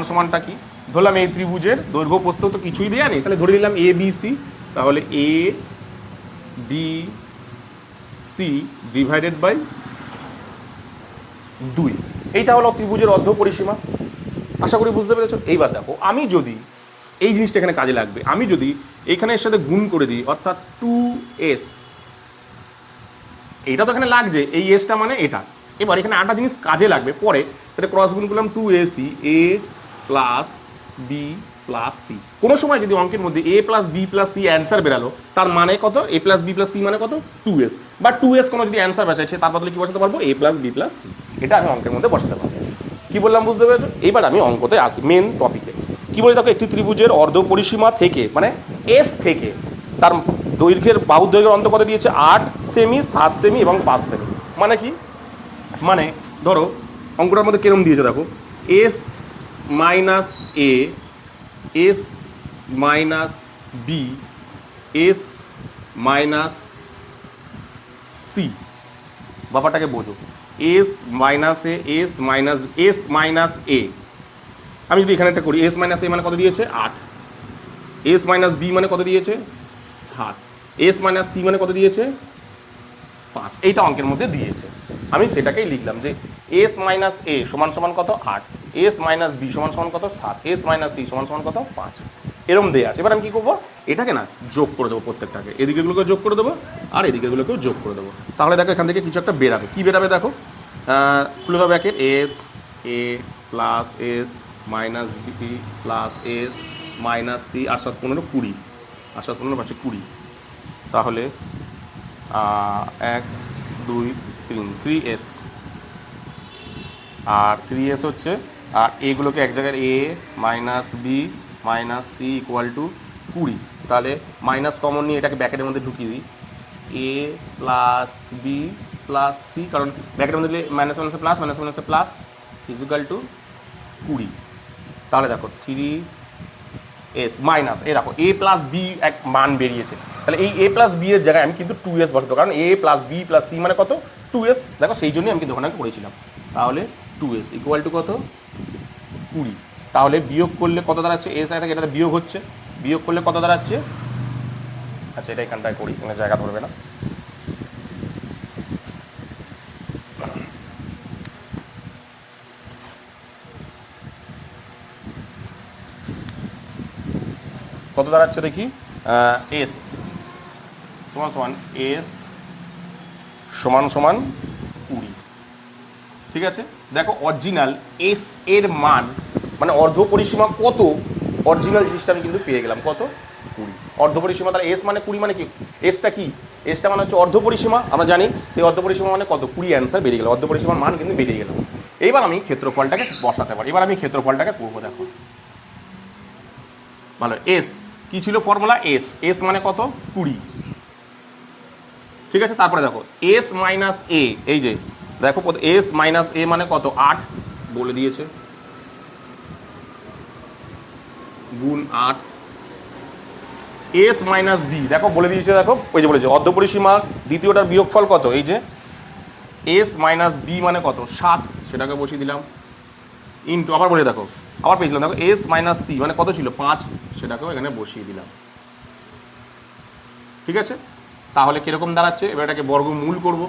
সমানটা কি, ধরলাম এই ত্রিভুজের দৈর্ঘ্য প্রস্থ তো কিছুই দেওয়া নেই, তাহলে ধরে নিলাম এ বি সি, তাহলে A B C divided by 2, এইটা হলো ত্রিভুজের অর্ধ পরিসীমা। আশা করি বুঝতে পেরেছো। এইবার দেখো আমি যদি এই জিনিসটা এখানে কাজে লাগবে, আমি যদি এখানে এর সাথে গুণ করে দিই, অর্থাৎ 2s, এইটা তো এখানে লাগছে, এই এসটা মানে এটা। এবার এখানে আরেকটা জিনিস কাজে লাগবে পরে, তাহলে ক্রস গুণ করলাম 2ac, A plus B plus C. কোনো সময় যদি অঙ্কের মধ্যে A plus B plus C answer বেরালো, তার মানে কত, A plus B plus C মানে কত 2s, বা 2s কোনো যদি অ্যান্সার বসাইছে তার বদলে কি বসাতে পারবো, এ প্লাস বি প্লাস সি, এটা আমি অঙ্কের মধ্যে বসাতে পারবো। কি বললাম বুঝতে পেরেছো। এবার আমি অঙ্কতে আসি, মেন টপিকে। কি বলি দেখো, একটি ত্রিভুজের অর্ধ পরিসীমা থেকে, মানে এস থেকে তার দৈর্ঘ্যের বাহুর দৈর্ঘ্যের অন্তর কত দিয়েছে 8 সেমি 7 সেমি এবং 5 সেমি। মানে কি, মানে ধরো অঙ্কটার মধ্যে কিরম দিয়েছে দেখো, S minus A, S minus B, S minus C. ব্যাপারটাকে বোঝো, S minus A, S minus A, আমি যদি এখানে একটা করি, এস মাইনাস এ মানে কত দিয়েছে 8, এস মাইনাস বি মানে কত দিয়েছে 7, এস মাইনাস সি মানে কত দিয়েছে 5। এইটা অঙ্কের মধ্যে দিয়েছে, আমি সেটাকেই লিখলাম যে এস মাইনাস এ সমান সমান কত 8, এস মাইনাস বি সমান সমান কত 7, এস মাইনাস সি সমান সমান কত 5, এরকম দেওয়া আছে। এবার আমি কী করবো, এটাকে না যোগ করে দেবো, প্রত্যেকটাকে এদিকেগুলোকে যোগ করে দেবো আর এদিকেগুলোকেও যোগ করে দেবো। তাহলে দেখো এখান থেকে কিছু একটা বেরাবে। কী বেরাবে দেখো, খুলে দেবো ব্যাকের, S A plus S minus B plus S minus C, 8 7 15 20, 8 7 15 পাচ্ছে 20। তাহলে 1 2 3 3s, আর 3s হচ্ছে, আর এগুলোকে এক জায়গায় A minus B minus C equal to 20। তাহলে মাইনাস কমন নিয়ে এটাকে ব্যাকেটের মধ্যে ঢুকিয়ে দিই, এ প্লাস বি প্লাস সি, কারণ ব্যাকেটের মধ্যে মাইনাস মাইনাসে প্লাস, মাইনাস মাইনাসে প্লাস ইকুয়াল টু 20। তাহলে দেখো 3s মাইনাস, এ দেখো এ প্লাস বি এক মান বেরিয়েছে, তাহলে এই এ প্লাস বি এর জায়গায় আমি কিন্তু 2s বসাবো, কারণ এ প্লাস বি প্লাস সি মানে কত 2s, দেখো সেই জন্যই আমি কিন্তু ওখানে করেছিলাম। তাহলে 2s ইকুয়াল টু কত 20। তাহলে বিয়োগ করলে কত দাঁড়াচ্ছে, এস আয় থাকে এটাতে বিয়োগ হচ্ছে, বিয়োগ করলে কত দাঁড়াচ্ছে, আচ্ছা এটা এখানটায় করি, এখানে জায়গা ধরবে না। কত দাঁড়াচ্ছে দেখি, এস সমান সমান এস সমান সমান 20। ঠিক আছে, দেখো অরিজিনাল এস এর মান মানে অর্ধ পরিসীমা কত, অরিজিনাল জিনিসটা আমি কিন্তু পেয়ে গেলাম, কত 20 অর্ধ পরিসীমা। তাহলে এস মানে 20 মানে কি, এসটা কি, এসটা মানে হচ্ছে অর্ধ পরিসীমা, আমরা জানি সেই অর্ধ পরিসীমা মানে কত 20, অ্যান্সার বেরিয়ে গেল, অর্ধ পরিসীমার মান কিন্তু বেরিয়ে গেল। এইবার আমি ক্ষেত্রফলটাকে বসাতে পারি, এবার আমি ক্ষেত্রফলটাকে করবো। দেখো ভালো, এস কি ছিল ফর্মুলা, এস এস মানে কত 20। ঠিক আছে, তারপরে দেখো এস মাইনাস এ, এই যে দেখো এস মাইনাস এ মানে কত 8 বলে দিয়েছে, গুণ 8, এস মাইনাস বি দেখো বলে দিয়েছে, দেখো ওই যে বলেছে অর্ধপরিসীমা দ্বিতীয়টার বিয়োগফল কত, এই যে এস মাইনাস বি মানে কত 7, সেটাকে বসিয়ে দিলাম, ইন্টু আবার বলে দেখো আবার পেয়েছিলাম, দেখো এস মাইনাস সি মানে কত ছিল 5, সেটাকেও এখানে বসিয়ে দিলাম। ঠিক আছে, তাহলে কীরকম দাঁড়াচ্ছে, এবার এটাকে বর্গমূল করব,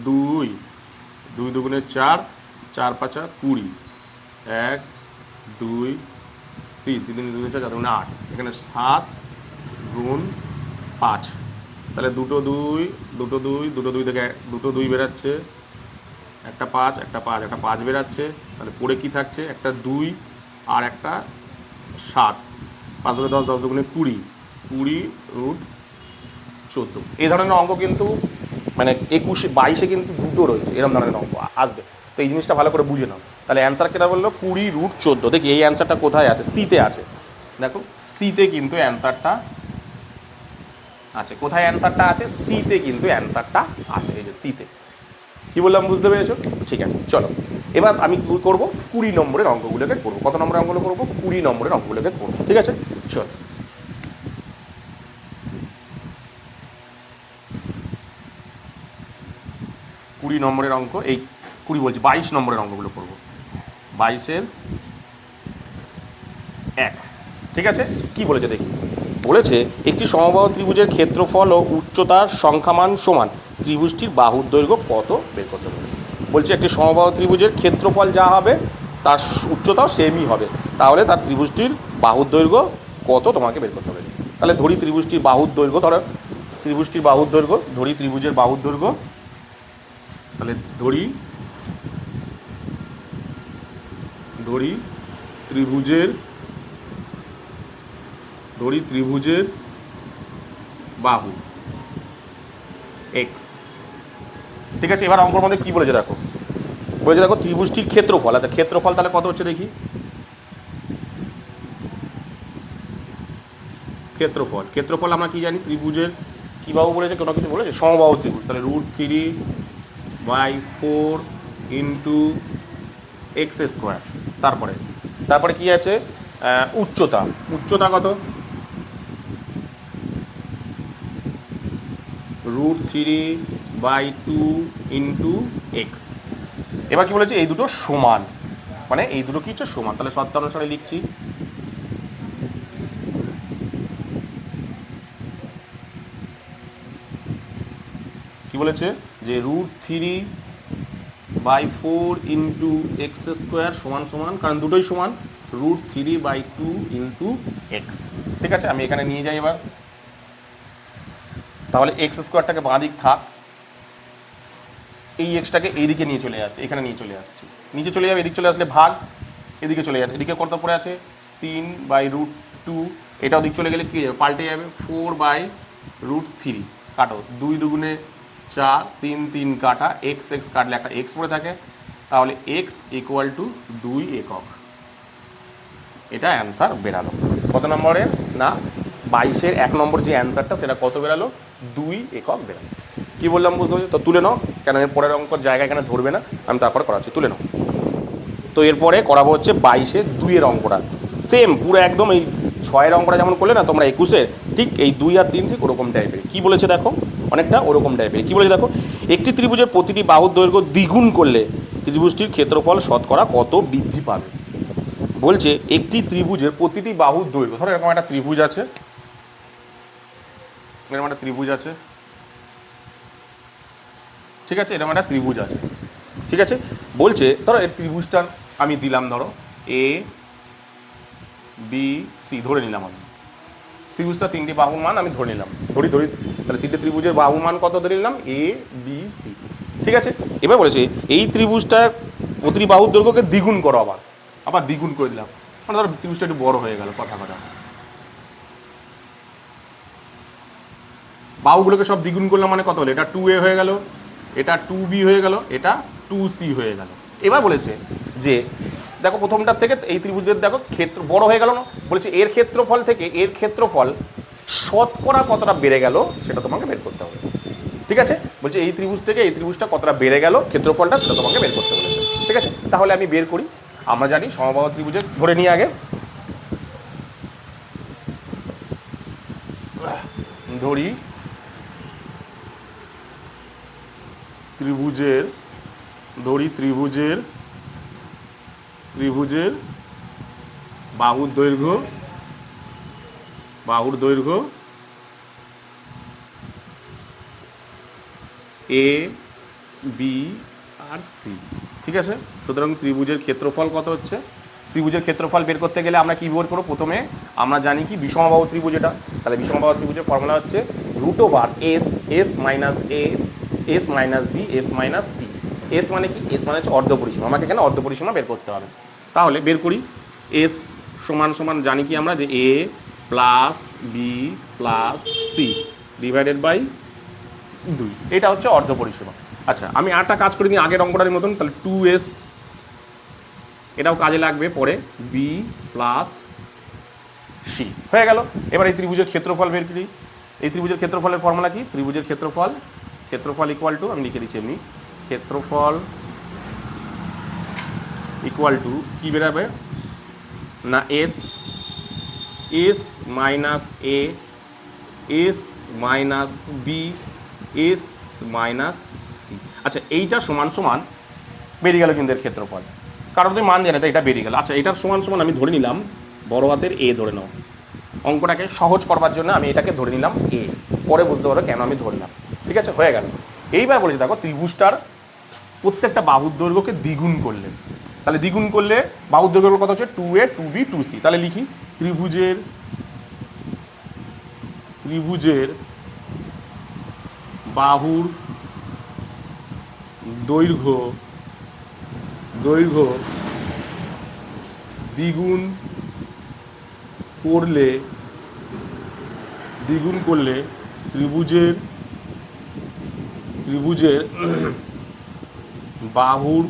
2 2 দুগুণে 4, 4 5 20, 1 2 3 3 2 4 4 দুগুণে 8, এখানে 7 গুণ 5, তাহলে দুটো দুই থেকে দুটো 2 বেরাচ্ছে, একটা 5 একটা 5 একটা 5 বেরাচ্ছে, তাহলে পড়ে কি থাকছে, একটা 2 আর একটা 7, 5 10 10 দুগুণে 20, 20 √ 14। এই ধরনের অঙ্ক কিন্তু মানে 21 22-এ কিন্তু দুটো রয়েছে, এরকম ধরনের অঙ্ক আসবে, তো এই জিনিসটা ভালো করে বুঝে নাও। তাহলে অ্যান্সার কেটা বললো 20 √ 14। দেখি এই অ্যান্সারটা কোথায় আছে, সিতে আছে, দেখো সিতে কিন্তু অ্যান্সারটা আছে, কোথায় অ্যান্সারটা আছে, সিতে কিন্তু অ্যান্সারটা আছে, এই যে সিতে। কি বললাম বুঝতে পেরেছো? ঠিক আছে, চলো এবার আমি করবো 20 নম্বরের অঙ্কগুলোকে করবো। কত নম্বরের অঙ্কগুলো করবো, 20 নম্বরের অঙ্কগুলোকে করবো। ঠিক আছে, চলো। 20 নম্বরের অঙ্ক, এই 20 বলছি 22 নম্বরের অঙ্কগুলো করবো, 22-এর 1। ঠিক আছে, কি বলেছে দেখি, বলেছে একটি সমবাহু ত্রিভুজের ক্ষেত্রফল ও উচ্চতার সংখ্যামান সমান, ত্রিভুজটির বাহুর দৈর্ঘ্য কত বের করতে হবে। বলছে একটি সমবাহু ত্রিভুজের ক্ষেত্রফল যা হবে তার উচ্চতাও সেমই হবে, তাহলে তার ত্রিভুজটির বাহুর দৈর্ঘ্য কত তোমাকে বের করতে হবে। তাহলে ধরি ত্রিভুজটির বাহুর দৈর্ঘ্য, ধরো ত্রিভুজটির বাহুর দৈর্ঘ্য, ধরি ত্রিভুজের বাহুর দৈর্ঘ্য, তাহলে ধরি ত্রিভুজের বাহু এক্স। ঠিক আছে, এবার অঙ্কের মধ্যে কি বলেছে দেখো, বলেছে দেখো ত্রিভুজটির ক্ষেত্রফল, আচ্ছা ক্ষেত্রফল তাহলে কত হচ্ছে দেখি, ক্ষেত্রফল। ক্ষেত্রফল আমরা কি জানি, ত্রিভুজের কী বাহু বলেছে, কোনো কিছু বলেছে, সমবাহু ত্রিভুজ। তাহলে √3/4 ইন্টু এক্স স্কোয়ার। তারপরে তারপরে কি আছে, উচ্চতা। উচ্চতা কত, √3/2 ইন্টু এক্স। এবার কি বলেছে, এই দুটো সমান, মানে এই দুটো কি হচ্ছে সমান। তাহলে শর্তানুসারে লিখছি, কি বলেছে যে √3/4 ইন্টু এক্স স্কোয়ার সমান সমান, কারণ দুটোই সমান, √3/2 ইন্টু এক্স। ঠিক আছে, আমি এখানে নিয়ে যাই এবার। তাহলে এক্স স্কোয়ারটাকে বাঁ দিক থাক, এই এক্সটাকে এইদিকে নিয়ে চলে আসে, এখানে নিয়ে চলে আসছি, নিচে চলে যাবে, এদিকে চলে আসলে ভাগ, এদিকে চলে যাচ্ছে, এদিকে কত পড়ে আছে 3/√2, এটাও দিক চলে গেলে কী যাবে, পাল্টে যাবে 4/√3, কাটো 2 দুগুণে 4, 3 3 কাটা, এক্স এক্স কাটলে একটা এক্স পড়ে থাকে, তাহলে এক্স ইকুয়াল টু 2 একক। এটা অ্যান্সার বেরালো। কত নম্বরের না 22-এর 1 নম্বর যে অ্যান্সারটা সেটা কত বেরালো, 2 একক বেরালো। কি বললাম বুঝতে পারছি তো? তুলে নাও, কেন এর পরের অঙ্কর জায়গা এখানে ধরবে না, আমি তারপরে করাচ্ছি, তুলে নাও। তো এরপরে করাবো হচ্ছে 22-এর 2-এর অঙ্কটা, সেম পুরো একদম এই 6-এর অঙ্কটা যেমন করলে না তোমরা 21-এর, ঠিক এই 2 আর 3 ঠিক ওরকম টাইপের। কী বলেছে দেখো, অনেকটা ওরকম টাইপের। কী বলেছে দেখো, একটি ত্রিভুজের প্রতিটি বাহুর দৈর্ঘ্য দ্বিগুণ করলে ত্রিভুজটির ক্ষেত্রফল শতকরা কত বৃদ্ধি পাবে। বলছে একটি ত্রিভুজের প্রতিটি বাহুর দৈর্ঘ্য, ধরো এরকম একটা ত্রিভুজ আছে, এরকম একটা ত্রিভুজ আছে, ঠিক আছে, এরকম একটা ত্রিভুজ আছে, ঠিক আছে। বলছে ধরো এই ত্রিভুজটার আমি দিলাম, ধরো এ বি সি ধরে নিলাম, আমি ত্রিভুজটা 3টি বাহুর মান আমি ধরে নিলাম, ধরি তাহলে 3টে ত্রিভুজের বাহুর মান কত ধরে নিলাম, এ বি সি, ঠিক আছে। এবার বলেছে এই ত্রিভুজটা প্রতিটি বাহুর দৈর্ঘ্যকে দ্বিগুণ করো, আবার দ্বিগুণ করে দিলাম, মানে ধরো ত্রিভুজটা একটু বড় হয়ে গেল, কথা বাহুগুলোকে সব দ্বিগুণ করলাম, মানে কত হলো, এটা 2a হয়ে গেল, এটা 2b হয়ে গেল, এটা 2c হয়ে গেল। এবার বলেছে যে দেখো প্রথমটার থেকে এই ত্রিভুজের দেখো ক্ষেত্র বড় হয়ে গেল না, বলেছে এর ক্ষেত্রফল থেকে এর ক্ষেত্রফল শতকরা কতটা বেড়ে গেল সেটা তোমাকে বের করতে হবে, ঠিক আছে। বলছে এই ত্রিভুজ থেকে এই ত্রিভুজটা কতটা বেড়ে গেল ক্ষেত্রফলটা, সেটা তোমাকে বের করতে বলেছে, ঠিক আছে। তাহলে আমি বের করি, আমরা জানি সমবাহু ত্রিভুজের ধরে নিই আগে, ধরি ত্রিভুজের বাহুর দৈর্ঘ্য এ বি আর সি, ঠিক আছে। সুতরাং ত্রিভুজের ক্ষেত্রফল কত হচ্ছে, ত্রিভুজের ক্ষেত্রফল বের করতে গেলে আমরা কি বের করবো, প্রথমে আমরা জানি কি বিষমবাহু ত্রিভুজ এটা, তাহলে বিষমবাহু ত্রিভুজের ফর্মুলা হচ্ছে √S S minus A S minus B S minus C. S মানে কি, এস মানে হচ্ছে অর্ধপরিসীমা, আমাকে এখানে অর্ধপরিসীমা বের করতে হবে। তাহলে বের করি, এস সমান সমান জানি কি আমরা যে A plus B plus C divided by 2, এটা হচ্ছে অর্ধপরিসীমা। আচ্ছা আমি আরটা কাজ করে নিই আগের অঙ্কটার মতন, তাহলে 2s এটাও কাজে লাগবে পরে, বি প্লাস সি হয়ে গেল। এবার এই ত্রিভুজের ক্ষেত্রফল বের করি, এই ত্রিভুজের ক্ষেত্রফলের ফর্মুলা কি, ত্রিভুজের ক্ষেত্রফল ইকুয়াল টু, আমি লিখে দিচ্ছি এমনি, ক্ষেত্রফল ইকুয়াল টু কী বেরাবে না S minus A S minus B S minus C. আচ্ছা এইটা সমান সমান বেরিয়ে গেল কিন্তু এর ক্ষেত্রফল, কারণ তুমি মান দিয়ে না, এটা বেরিয়ে গেল। আচ্ছা এটার সমান সমান আমি ধরে নিলাম বড় হাতের এ, ধরে নাও, অঙ্কটাকে সহজ করবার জন্য আমি এটাকে ধরে নিলাম এ, পরে বুঝতে পারো কেন আমি ধরলাম, ঠিক আছে, হয়ে গেল। এইবার বলেছি দেখো ত্রিভুজটার প্রত্যেকটা বাহুর দৈর্ঘ্যকে দ্বিগুণ করলে, তাহলে দ্বিগুণ করলে বাহুর দৈর্ঘ্য কত হচ্ছে 2a 2b 2c, তাহলে লিখি ত্রিভুজের বাহুর দৈর্ঘ্য দ্বিগুণ করলে ত্রিভুজের বাহুর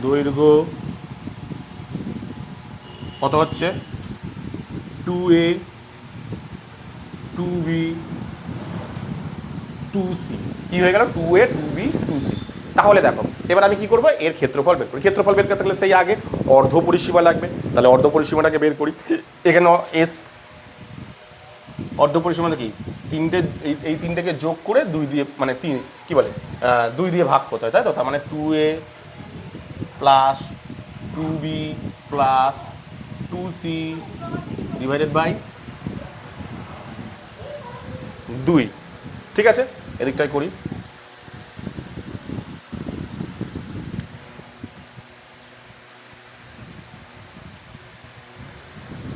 দৈর্ঘ্য কত হচ্ছে 2a 2b 2c কি হয়ে গেল 2a 2b 2c। তাহলে দেখো এবার আমি কি করবো, এর ক্ষেত্রফল বের করি। ক্ষেত্রফল বের করতে গেলে সেই আগে অর্ধ পরিসীমা লাগবে, তাহলে অর্ধ পরিসীমাটাকে বের করি। এখানে এস অর্ধ পরিসীমাটা কি, তিনটে এই তিনটেকে যোগ করে 2 দিয়ে মানে 3 কি বলে 2 দিয়ে ভাগ করতে হয়, তাই তো। তার মানে 2a plus 2b plus 2c divided by 2। ঠিক আছে, এদিকটাই করি।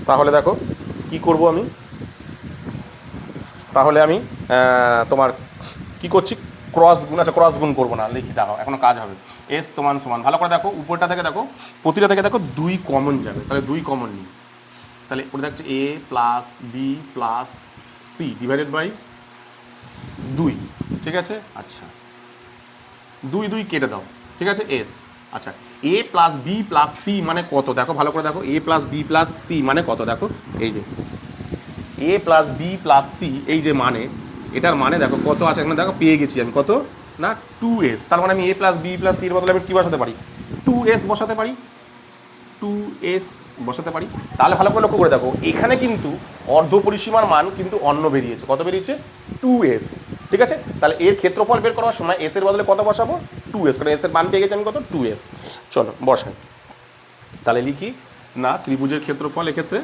তাহলে দেখো কি করব আমি, তাহলে আমি তোমার কি করছি, ক্রস গুণ। আচ্ছা ক্রস গুণ করবো না, লিখি দাও, এখনো কাজ হবে। এস সমান সমান, ভালো করে দেখো উপরটা থেকে দেখো, প্রতিটা থেকে দেখো 2 কমন যাবে, তাহলে 2 কমন নিই। তাহলে ওটা দেখছে a plus B plus C divided by 2। ঠিক আছে, আচ্ছা 2 2 কেটে দাও। ঠিক আছে, এস। আচ্ছা a plus B plus C মানে কত দেখো, ভালো করে দেখো, a plus B plus C মানে কত দেখো, এই যে a plus B plus C, এই যে মানে এটার মানে দেখো কত আছে এখানে, দেখো পেয়ে গেছি আমি কত না 2s। তার মানে আমি a প্লাস বি প্লাস সির বদলে আমি কী বসাতে পারি, 2s বসাতে পারি, 2s বসাতে পারি। তাহলে ভালো করে লক্ষ্য করে দেখো এখানে কিন্তু অর্ধ পরিসীমার মান কিন্তু অন্য বেরিয়েছে, কত বেরিয়েছে 2s। ঠিক আছে, তাহলে এর ক্ষেত্রফল বের করার সময় s এর বদলে কত বসাবো 2s, কারণ s এর মান পেয়ে গেছি আমি কত 2s। চলো বসাই, তাহলে লিখি না ত্রিভুজের ক্ষেত্রফল, এক্ষেত্রে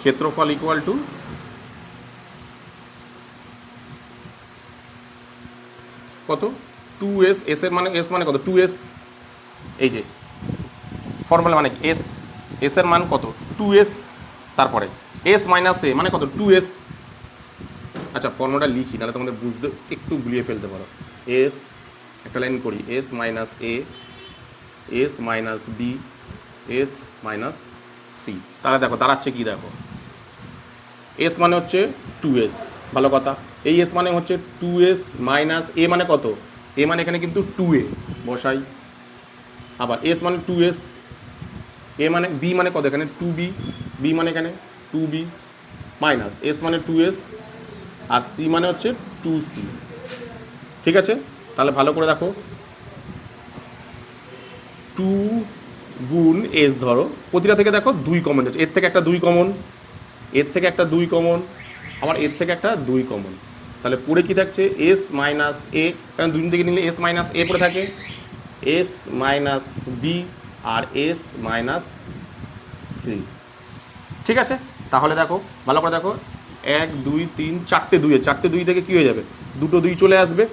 ক্ষেত্রফল ইকুয়াল টু কত 2s, s এর মানে s মানে কত 2s, এই যে ফর্মুলা মানে s, s এর মান কত 2s, তারপরে s মাইনাস a মানে কত 2s। আচ্ছা ফর্মুলাটা লিখি, নাহলে তোমাদের বুঝতে একটু গুলিয়ে ফেলতে পারো। s একটা লাইন করি, s minus a, s minus b, s minus c। তাহলে দেখো দাঁড়াচ্ছে কি, দেখো s মানে হচ্ছে 2s, ভালো কথা। এই s মানে হচ্ছে 2s মাইনাস a মানে কত, a মানে এখানে কিন্তু 2a বসাই, আবার s মানে 2s, a মানে b মানে কত এখানে 2b, b মানে এখানে 2b মাইনাস s মানে 2s আর c মানে হচ্ছে 2c। ঠিক আছে, তাহলে ভালো করে দেখো 2 গুণ s ধরো, প্রতিটা থেকে দেখো 2 কমন যাচ্ছে, এর থেকে একটা 2 কমন, এর থেকে একটা 2 কমন, আমার এর থেকে একটা 2 কমন। তাহলে পড়ে কি থাকছে s মাইনাস a, কারণ 2 থেকে নিলে s মাইনাস a পড়ে থাকে, s মাইনাস b আর s মাইনাস c। ঠিক আছে, তাহলে দেখো ভালো করে দেখো 1 2 3 4টে 2, চারটে 2 থেকে কী হয়ে যাবে, দুটো 2 চলে আসবে,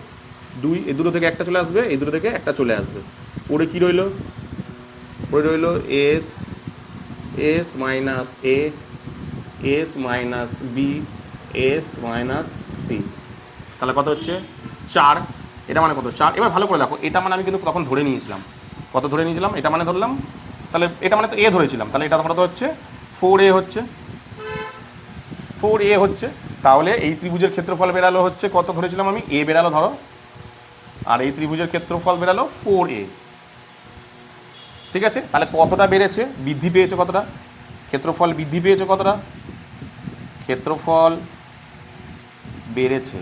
2 এই দুটো থেকে একটা চলে আসবে, এই দুটো থেকে একটা চলে আসবে। পড়ে কী রইল, পড়ে রইল s, s minus a, s minus b, s minus c। তাহলে কত হচ্ছে 4, এটা মানে কত 4। এবার ভালো করে দেখো এটা মানে আমি কিন্তু তখন ধরে নিয়েছিলাম, কত ধরে নিয়েছিলাম, এটা মানে ধরলাম, তাহলে এটা মানে তো a ধরেছিলাম, তাহলে এটা কত হচ্ছে 4a হচ্ছে, 4a হচ্ছে। তাহলে এই ত্রিভুজের ক্ষেত্রফল বেরালো হচ্ছে কত ধরেছিলাম আমি, a বেরালো ধরো, আর এই ত্রিভুজের ক্ষেত্রফল বেরালো 4a। ঠিক আছে, তাহলে কতটা বেড়েছে, বৃদ্ধি পেয়েছে কতটা, ক্ষেত্রফল বৃদ্ধি পেয়েছে কতটা, ক্ষেত্রফল বেড়েছে,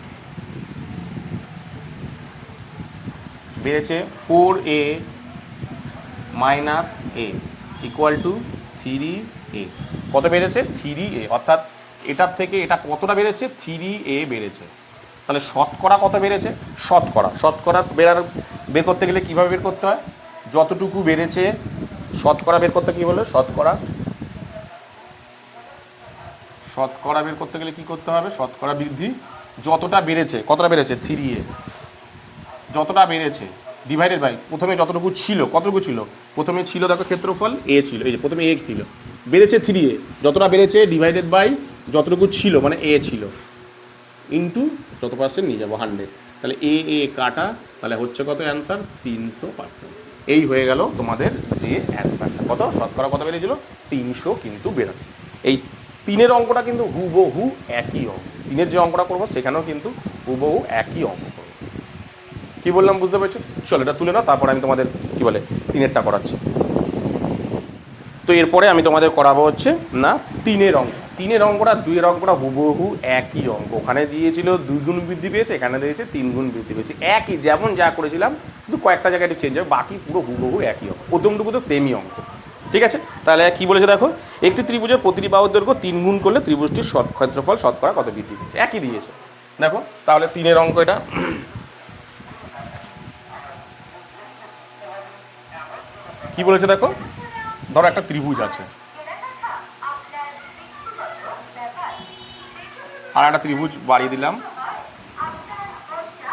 বেড়েছে 4a minus a equal to 3a। কত বেড়েছে 3a, অর্থাৎ এটার থেকে এটা কতটা বেড়েছে 3a বেড়েছে। তাহলে শতকরা কত বেড়েছে, শতকরা বের করতে গেলে কীভাবে বের করতে হয়, যতটুকু বেড়েছে শতকরা বের করতে কী বলে, শতকরা বের করতে গেলে কী করতে হবে, শতকরা বৃদ্ধি, যতটা বেড়েছে কতটা বেড়েছে 3a, যতটা বেড়েছে ডিভাইডেড বাই প্রথমে যতটুকু ছিল, কতটুকু ছিল প্রথমে ছিল দেখো ক্ষেত্রফল a ছিল, এই যে প্রথমে a ছিল, বেড়েছে 3a, যতটা বেড়েছে ডিভাইডেড বাই যতটুকু ছিল মানে a ছিল ইন্টু যত পার্সেন্ট নিয়ে যাবো 100, তাহলে a কাটা, তাহলে হচ্ছে কত অ্যান্সার 300%। এই হয়ে গেল তোমাদের যে অ্যান্সারটা, কত শতকরা কত বেড়েছিল 300 কিন্তু বেরোবে। এই 3-এর অঙ্কটা কিন্তু হুবহু একই অঙ্ক, 3-এর যে অঙ্কটা করবো সেখানেও কিন্তু হুবহু একই অঙ্ক করবো। কী বললাম বুঝতে পেরেছো, চলো এটা তুলে নাও, তারপর আমি তোমাদের কী বলে 3-এরটা করাচ্ছি। তো এরপরে আমি তোমাদের করাবো হচ্ছে না 3-এর অঙ্ক। তিনের অঙ্কটা দুইয়ের অঙ্কটা হুবহু একই অঙ্ক, ওখানে দিয়েছিল 2 গুণ বৃদ্ধি পেয়েছে, এখানে দিয়েছে 3 গুণ বৃদ্ধি পেয়েছে, একই যেমন যা করেছিলাম, শুধু কয়েকটা জায়গায় একটু চেঞ্জ হবে, বাকি পুরো হুবহু একই অঙ্ক, প্রথমটুকু তো সেমই অঙ্ক। ঠিক আছে, তাহলে কি বলেছে দেখো, একটি ত্রিভুজের প্রতিটি বাহুর দৈর্ঘ্য 3 গুণ করলে ত্রিভুজটির ক্ষেত্রফল শতকরা কত বৃদ্ধি পেয়েছে, একই দিয়েছে। দেখো তাহলে 3-এর অঙ্ক এটা। কি বলেছে দেখো, ধরো একটা ত্রিভুজ আছে, আর একটা ত্রিভুজ বাড়িয়ে দিলাম,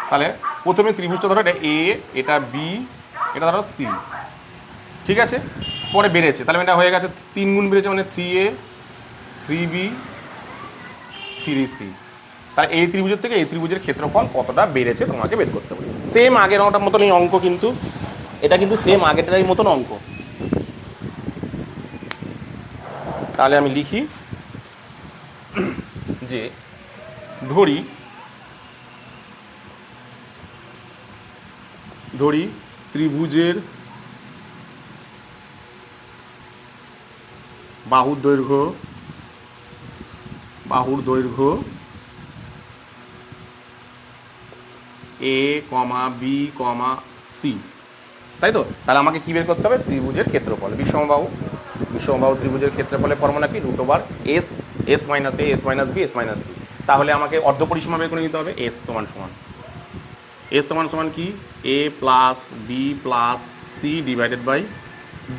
তাহলে প্রথমে ত্রিভুজটা ধরো এটা এ, এটা বি, এটা ধরো সি, ঠিক আছে, পরে বেড়েছে, তাহলে এটা হয়ে গেছে 3 গুণ বেড়েছে, মানে 3A 3B 3C। তাহলে এই ত্রিভুজের থেকে এই ত্রিভুজের ক্ষেত্রফল কতটা বেড়েছে তোমাকে বের করতে হবে। সেম আগের অঙ্কটার মতন এই অঙ্ক, কিন্তু এটা কিন্তু সেম আগেরটারই মতন অঙ্ক। তাহলে আমি লিখি যে ধরি ত্রিভুজের বাহুর দৈর্ঘ্য A, B, C, তাই তো। তাহলে আমাকে কি বের করতে হবে, ত্রিভুজের ক্ষেত্রফল, বিষমবাহু ত্রিভুজের ক্ষেত্রফলের ফর্মুলা কি, √S, S minus A, S minus B, S minus C। তাহলে আমাকে অর্ধপরিসীমা বের করে নিতে হবে, S সমান কি, A plus B plus C divided by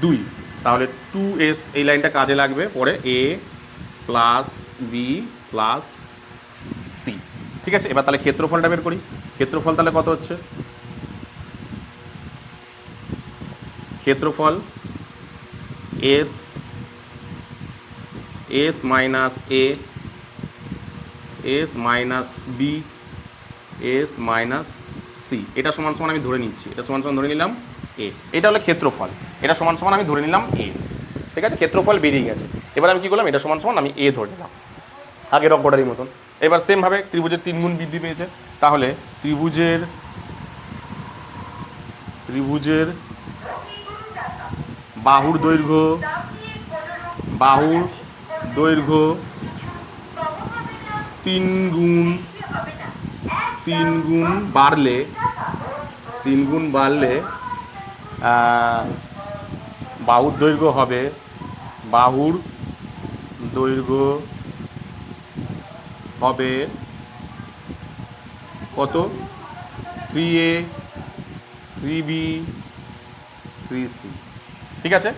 2, তাহলে 2S এই লাইনটা কাজে লাগবে, পরে A plus B plus C। ঠিক আছে, এবার তাহলে ক্ষেত্রফলটা বের করি। ক্ষেত্রফল তাহলে কত হচ্ছে, ক্ষেত্রফল S minus A, S minus B, S minus C, এটা সমান সমান আমি ধরে নিচ্ছি, এটা সমান সমান ধরে নিলাম A, এটা হলো ক্ষেত্রফল, এটা সমান সমান আমি ধরে নিলাম A। ঠিক আছে, ক্ষেত্রফল বেরিয়ে গেছে, এবার আমি কি করলাম, এটা সমান সমান আমি A ধরে নিলাম, আগের অঙ্কটারই মতন। এবার সেমভাবে ত্রিভুজের 3 গুণ বৃদ্ধি পেয়েছে, তাহলে ত্রিভুজের বাহুর দৈর্ঘ্য 3 গুণ বাড়লে বাহুর দৈর্ঘ্য হবে কত, 3A 3B 3C। ঠিক আছে,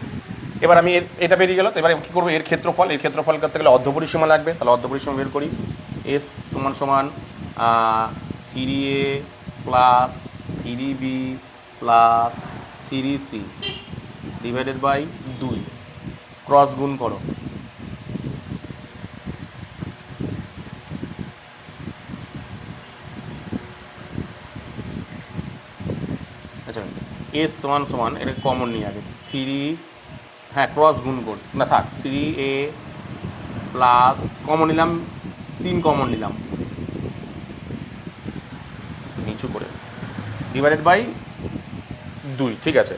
এবার আমি এটা বেরিয়ে গেল, তো এবার কী করবো, এর ক্ষেত্রফল করতে গেলে অর্ধপরিসীমা লাগবে, তাহলে অর্ধপরিসীমা বের করি। S সমান 3A plus 3B plus 3C divided by 2, cross গুণ করো, আচ্ছা S সমান এটা কমন নিয়ে আগে 3, হ্যাঁ ক্রস গুণ কর না থাক, 3A প্লাস কমন নিলাম, 3 কমন নিলাম নিচু করে, ডিভাইডেড বাই 2। ঠিক আছে,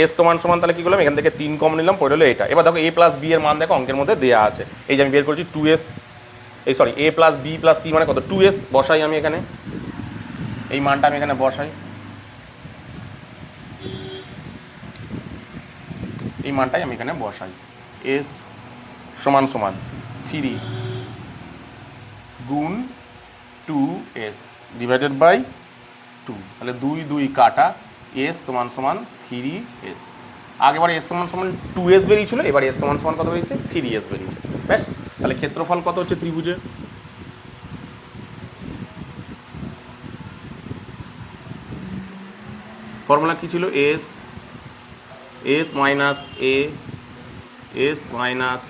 S সমান তাহলে কী করলাম, এখান থেকে 3 কমন নিলাম, পড়ে হলো এটা। এবার দেখো A প্লাস B এর মান দেখো অঙ্কের মধ্যে দেওয়া আছে, এই যে আমি বের করছি 2S, A plus B plus C মানে কত, 2S বসাই আমি এখানে, এই মানটা আমি এখানে বসাই, এই মানটাই আমি এখানে বসাই, S সমান 3 গুণ 2S ডিভাইডেড বাই 2, তাহলে 2 কাটা, S সমান 3S। আগেবার S সমান 2S বেরিয়েছিল, এবার S সমান কত বেরিয়েছে, 3S বেরিয়েছে। ব্যাস, তাহলে ক্ষেত্রফল কত হচ্ছে ত্রিভুজের, ফর্মুলা কী ছিল, S minus A, S minus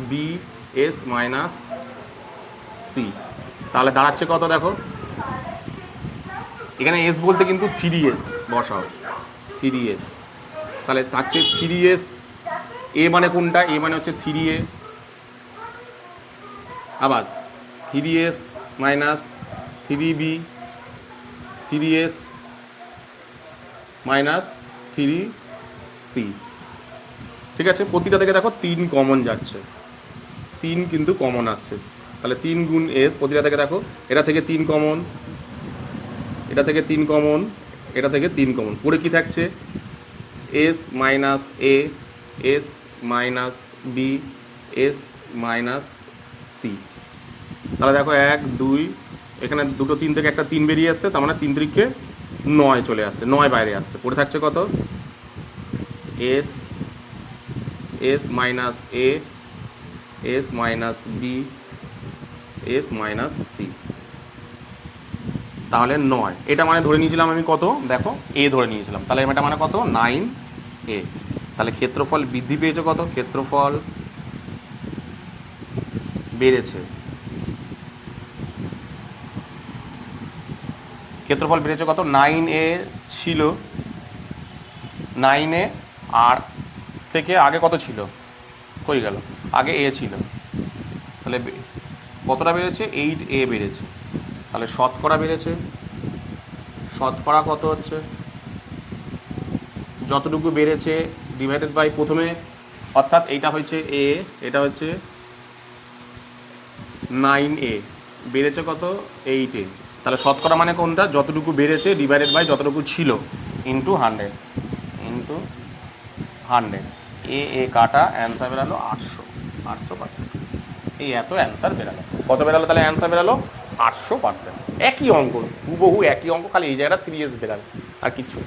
B, S minus C, তাহলে দাঁড়াচ্ছে কত দেখো, এখানে S বলতে কিন্তু 3S বসাও, 3S, তাহলে থাকছে 3S, A মানে কোনটা, A মানে হচ্ছে 3A, আবার 3S minus 3B 3S minus 3C, ঠিক আছে, প্রতিটা থেকে দেখো 3 কমন যাচ্ছে, 3 কিন্তু কমন আসছে, তাহলে 3 গুণ এস, প্রতিটা থেকে দেখো এটা থেকে 3 কমন, এটা থেকে 3 কমন, এটা থেকে 3 কমন, পরে কি থাকছে S minus A, S minus B, S minus C. তাহলে দেখো 1 2 এখানে দুটো 3 থেকে একটা 3 বেরিয়ে আসছে, তার মানে 3 3কে 9 চলে আসছে, 9 বাইরে আসছে, পরে থাকছে কত S, S minus A, S minus B, S minus C. তাহলে 9, এটা মানে ধরে নিয়েছিলাম আমি কত, দেখো এ ধরে নিয়েছিলাম, তাহলে এটা মানে কত 9 এ। তাহলে ক্ষেত্রফল বৃদ্ধি পেয়েছে কত, ক্ষেত্রফল বেড়েছে, ক্ষেত্রফল বেড়েছে কত 9 এ ছিল, 9 এ আর থেকে আগে কত ছিল, হয়ে গেল আগে এ ছিল, তাহলে কতটা বেড়েছে 8 এ বেড়েছে, তাহলে শতকরা বেড়েছে, শতকরা কত হচ্ছে যতটুকু বেড়েছে ডিভাইডেড বাই প্রথমে, অর্থাৎ এইটা হচ্ছে এ, এটা হচ্ছে 9 এ বেড়েছে কত 8 এ, তাহলে শতকরা মানে কোনটা, যতটুকু বেড়েছে ডিভাইডেড বাই যতটুকু ছিল ইন্টু 100, ইন্টু 100, এ কাটা অ্যান্সার বেরালো 800%। এই এত অ্যান্সার বেরালো, কত বেরালো তাহলে অ্যান্সার বেরালো 800%। একই অঙ্ক, হুবহু একই অঙ্ক, খালি এই জায়গাটা 3s বেরালো আর কিছু,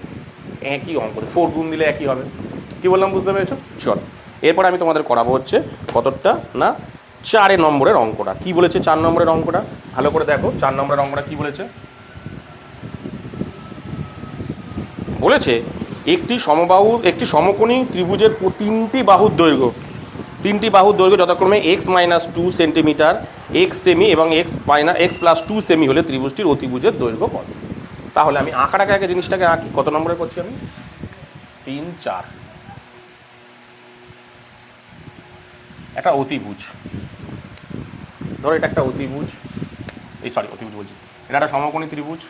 একই অঙ্ক, 4 গুণ দিলে একই হবে। কি বললাম বুঝতে পেরেছো? চল এরপর আমি তোমাদের করাবো হচ্ছে কতটা না 4 নম্বরের অঙ্কটা। কি বলেছে 4 নম্বরের অঙ্কটা, ভালো করে দেখো 4 নম্বরের অঙ্কটা কি বলেছে। বলেছে একটি সমবাহু, একটি সমকোণী ত্রিভুজের 3টি বাহুর দৈর্ঘ্য, 3টি বাহুর দৈর্ঘ্য যথাক্রমে x minus 2 centimetre, x semi এবং এক্স প্লাস 2 সেমি হলে ত্রিভুজটির অতিভুজের দৈর্ঘ্য কত। তাহলে আমি আঁকাটাকে আগে জিনিসটাকে আঁকি, কত নম্বরে করছি আমি 3 4, একটা অতিভুজ, ধরো এটা একটা অতিভুজ, এই সরি অতিভুজ বলছি, এটা একটা সমকোণী ত্রিভুজ,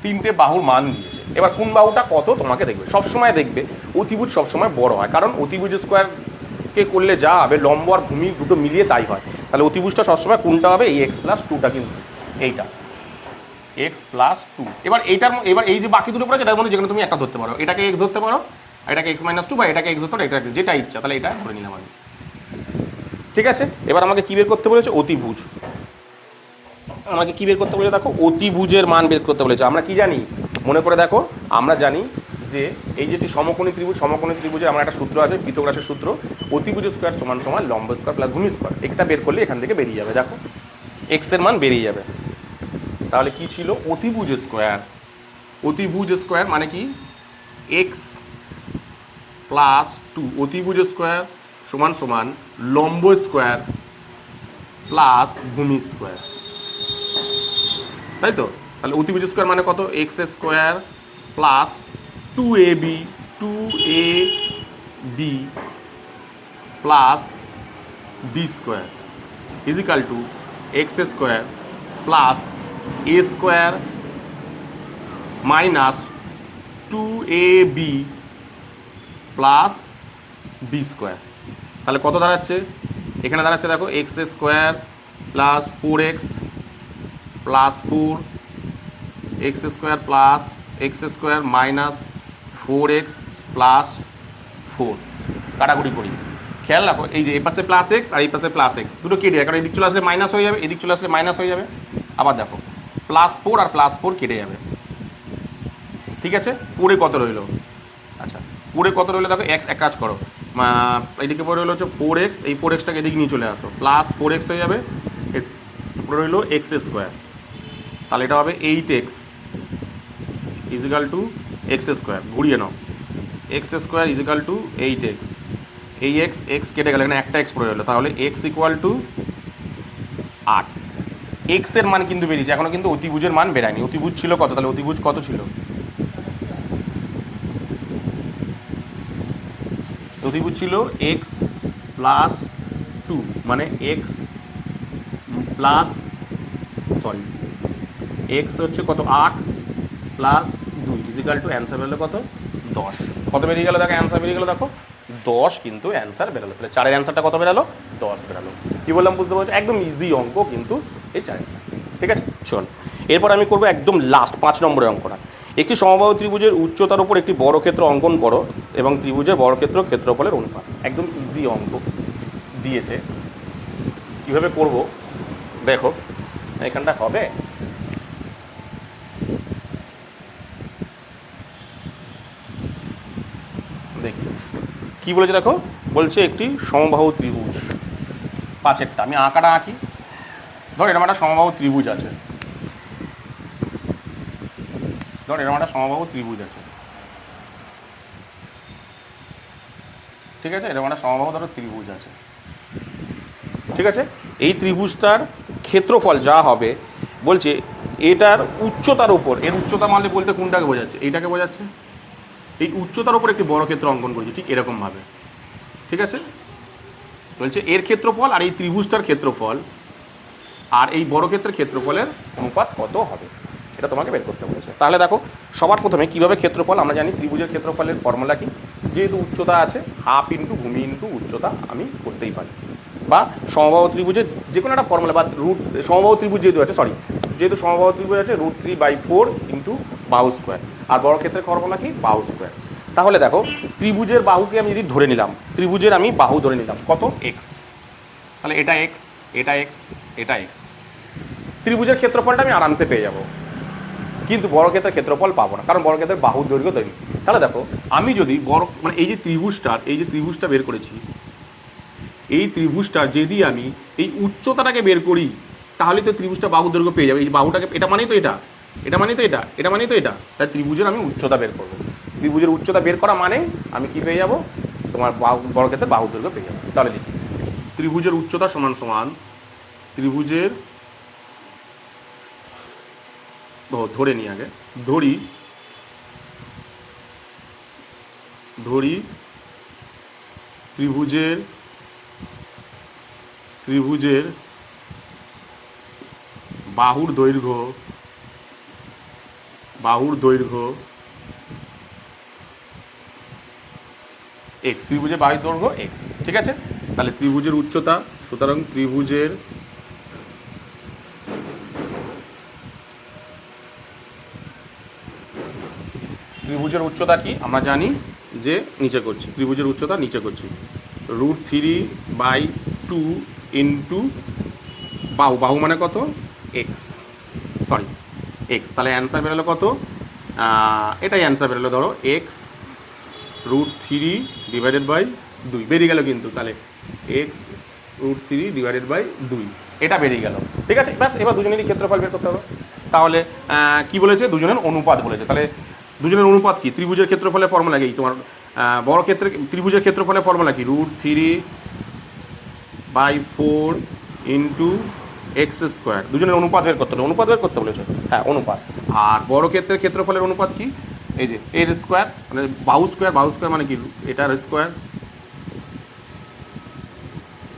3টে বাহুর মান দিয়েছে, এবার কোন বাহুটা কত তোমাকে দেখবে, সবসময় দেখবে অতিভুজ সবসময় বড় হয়, কারণ অতিভুজ স্কোয়ারকে করলে যা হবে লম্ব আর ভূমি দুটো মিলিয়ে তাই হয়, তাহলে অতিভুজটা সবসময় কোনটা হবে, এই এক্স প্লাস 2টা, কিন্তু এইটা এক্স প্লাস 2। এবার এবার এই যে বাকি দুটো পড়ে এটার মধ্যে যেখানে তুমি একটা ধরতে পারো, এটাকে এক্স ধরতে পারো, এটাকে এক্স মাইনাস 2, বা এটাকে এক্স ধরতে পারো, এটা যেটা ইচ্ছা, তাহলে এটা ধরে নিলাম আমি। ঠিক আছে, এবার আমাকে কি বের করতে বলেছে, অতিভুজ, আমাকে কি বের করতে বলেছে দেখো, অতিভুজের মান বের করতে বলেছে। আমরা কি জানি মনে করে দেখো, আমরা জানি যে এই যেটি সমকোণী ত্রিভুজ, সমকোণী ত্রিভুজে আমার একটা সূত্র আছে, পিথাগোরাসের সূত্র, অতিভুজ স্কোয়ার সমান সমান লম্ব স্কোয়ার প্লাস ভূমি স্কোয়ার, এটা বের করলে এখান থেকে বেরিয়ে যাবে, দেখো এক্স এর মান বেরিয়ে যাবে। তাহলে কি ছিল অতিভুজ স্কোয়ার, অতিভুজ স্কোয়ার মানে কি এক্স প্লাস 2, অতিভুজ স্কোয়ার সমান সমান লম্ব স্কোয়ার প্লাস ভূমি স্কোয়ার, তাই তো। তাহলে অতিভুজ স্কোয়ার মানে কত, X square plus 2ab, 2ab plus B square equal to X square plus A square minus 2ab plus B square. তাহলে কত দাঁড়াচ্ছে, এখানে দাঁড়াচ্ছে দেখো X square plus 4x plus 4, X square plus X square minus 4x plus 4, কাটাকুটি করি, খেয়াল রাখো এই যে এই পাশে প্লাস এক্স আর এই পাশে প্লাস এক্স দুটো কেটে যায়, কারণ এদিক চলে আসলে মাইনাস হয়ে যাবে, এদিক চলে আসলে মাইনাস হয়ে যাবে। আবার দেখো প্লাস 4 আর প্লাস 4 কেটে যাবে, ঠিক আছে। পরে কত রইলো, আচ্ছা পরে কত রইলো দেখো, এক্স এক কাজ করো, এইদিকে পরে রইলো হচ্ছে 4x, এই 4xটাকে এদিকে নিয়ে চলে আসো, প্লাস 4x হয়ে যাবে, পরে রইলো এক্স স্কোয়ার, তাহলে এটা হবে 8x is equal to X square, ঘুরিয়ে নাও, X square equal to 8x, এই এক্স এক্স কেটে গেলে এখানে একটা এক্স পড়ে গেলো, তাহলে এক্স ইকুয়াল টু 8। এক্সের মান কিন্তু বেরিয়েছে, এখনও কিন্তু অতিভুজের মান বেরায়নি। অতিভুজ ছিল কত, তাহলে অতিভুজ কত ছিল, অতিভুজ ছিল এক্স প্লাস 2, মানে এক্স প্লাস এক্স হচ্ছে কত 8 প্লাস 2 ইজিক্যাল টু অ্যান্সার বেরোলো কত 10। কত বেরিয়ে গেলো দেখো, অ্যান্সার বেরিয়ে গেলো দেখো 10 কিন্তু অ্যান্সার বেরোলো। তাহলে 4-এর অ্যান্সারটা কত বেরোলো 10 বেরোলো। কী বললাম বুঝতে পারছো, একদম ইজি অঙ্ক কিন্তু এই 4-টা। ঠিক আছে, চল এরপর আমি করবো একদম লাস্ট 5 নম্বরের অঙ্কটা। একটি সমবাহু ত্রিভুজের উচ্চতার উপর একটি বর্গক্ষেত্র অঙ্কন করো এবং ত্রিভুজের বর্গক্ষেত্র ক্ষেত্রফলের অনুপাত। একদম ইজি অঙ্ক দিয়েছে, কীভাবে করব দেখো। এখানটা হবে, দেখি কী বলেছে দেখো। বলছে একটি সমবাহু ত্রিভুজ 5-এরটা, আমি আঁকাটা আঁকি। ধর এরকম একটা সমবাহু ত্রিভুজ আছে, ধর এরকম একটা সমবাহু ত্রিভুজ আছে, ঠিক আছে, এরকম একটা সমবাহু ধরো ত্রিভুজ আছে, ঠিক আছে। এই ত্রিভুজটার ক্ষেত্রফল যা হবে বলছে এটার উচ্চতার উপর, এর উচ্চতা মানলে বলতে কোনটাকে বোঝাচ্ছে, এইটাকে বোঝাচ্ছে। এই উচ্চতার উপর একটি বর্গক্ষেত্র অঙ্কন করেছে ঠিক এরকমভাবে, ঠিক আছে। বলছে এর ক্ষেত্রফল আর এই ত্রিভুজটার ক্ষেত্রফল আর এই বর্গক্ষেত্রের ক্ষেত্রফলের অনুপাত কত হবে, এটা তোমাকে বের করতে বলেছে। তাহলে দেখো সবার প্রথমে কীভাবে ক্ষেত্রফল, আমরা জানি ত্রিভুজের ক্ষেত্রফলের ফর্মুলা কি, যেহেতু উচ্চতা আছে হাফ ইন্টু ভূমি ইন্টু উচ্চতা আমি করতেই পারি, বা সমবাহু ত্রিভুজের যে কোনো একটা ফর্মুলা, বা রুট সমবাহু ত্রিভুজ যেহেতু আছে, যেহেতু সমবাহু ত্রিভুজ আছে √3/4 ইন্টু বাহু স্কোয়ার, আর বর্গক্ষেত্রের ফর্মুলা কি বাহু স্কোয়ার। তাহলে দেখো ত্রিভুজের বাহুকে আমি যদি ধরে নিলাম, ত্রিভুজের আমি বাহু ধরে নিলাম কত এক্স, তাহলে এটা এক্স, এটা এক্স, এটা এক্স। ত্রিভুজের ক্ষেত্রফলটা আমি আরামসে পেয়ে যাব, কিন্তু বর্গক্ষেত্রের ক্ষেত্রফল পাবো না, কারণ বর্গক্ষেত্রের বাহুর দৈর্ঘ্য তৈরি। তাহলে দেখো আমি যদি মানে এই যে ত্রিভুজটা বের করেছি, এই ত্রিভুজটার যদি আমি এই উচ্চতাটাকে বের করি, তাহলে তো ত্রিভুজটা বাহু দৈর্ঘ্য পেয়ে যাবে। এই বাহুটাকে, এটা মানেই তো এটা, এটা মানেই তো এটা, এটা মানেই তো এটা, তাই ত্রিভুজের আমি উচ্চতা বের করবো। ত্রিভুজের উচ্চতা বের করা মানে আমি কি পেয়ে যাব, তোমার বর্গক্ষেত্রের বাহু দৈর্ঘ্য পেয়ে যাবো। তাহলে লিখি ত্রিভুজের উচ্চতা সমান সমান ত্রিভুজের, ধরে নিই আগে, ধরি ত্রিভুজের বাহুর দৈর্ঘ্য এক্স, ত্রিভুজের বাহুর দৈর্ঘ্য এক্স, ঠিক আছে। তাহলে ত্রিভুজের উচ্চতা, সুতরাং ত্রিভুজের উচ্চতা কি আমরা জানি যে নিচে করছি, ত্রিভুজের উচ্চতা নিচে করছি √3/2 ইন্টু বাহু মানে কত এক্স, এক্স। তাহলে অ্যান্সার বেরোলো কত, এটাই অ্যান্সার বেরোলো, ধরো এক্স √3/2 বেরিয়ে গেল কিন্তু। তাহলে এক্স √3/2 এটা বেরিয়ে গেল, ঠিক আছে। ব্যাস, এবার দুজনেরই ক্ষেত্রফল বের করতে হবে। তাহলে কি বলেছে, দুজনের অনুপাত বলেছে। তাহলে দুজনের অনুপাত কি, ত্রিভুজের ক্ষেত্রফলের ফর্মুলা কি, তোমার বড় ক্ষেত্রে ত্রিভুজের ক্ষেত্রফলের ফর্মুলা কি √3/4 ইন্টু এক্স স্কোয়ার। দুজনের অনুপাত বের করতে হবে, অনুপাত বের করতে বলেছে, হ্যাঁ অনুপাত। আর বড় ক্ষেত্রের ক্ষেত্রফলের অনুপাত কি, এই যে এর স্কোয়ার, মানে বাহু স্কোয়ার মানে কি এটার স্কোয়ার,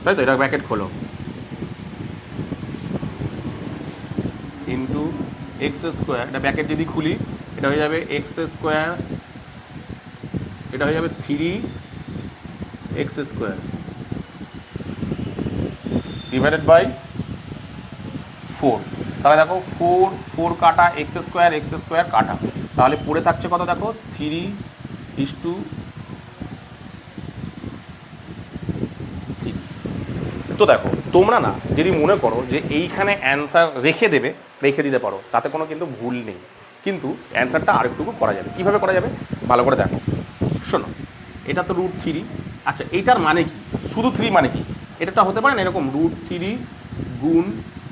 তাই তো, এটা ব্র্যাকেট খোলো, ইন্টু এক্স স্কোয়ার, এটা ব্র্যাকেট যদি খুলি এটা হয়ে যাবে এক্স স্কোয়ার, এটা হয়ে যাবে 3x স্কোয়ার /4। তাহলে দেখো 4 কাটা এক্স স্কোয়ার কাটা, তাহলে পড়ে থাকছে কত দেখো 3:3। তো দেখো তোমরা না যদি মনে করো যে এইখানে অ্যান্সার রেখে দিতে পারো, তাতে কোনো কিন্তু ভুল নেই, কিন্তু অ্যান্সারটা আরেকটুকু করা যাবে। কীভাবে করা যাবে ভালো করে দেখো, শোনো। এটা তো √3, আচ্ছা এইটার মানে কি, শুধু 3 মানে কি, এটা হতে পারে না এরকম √3 গুণ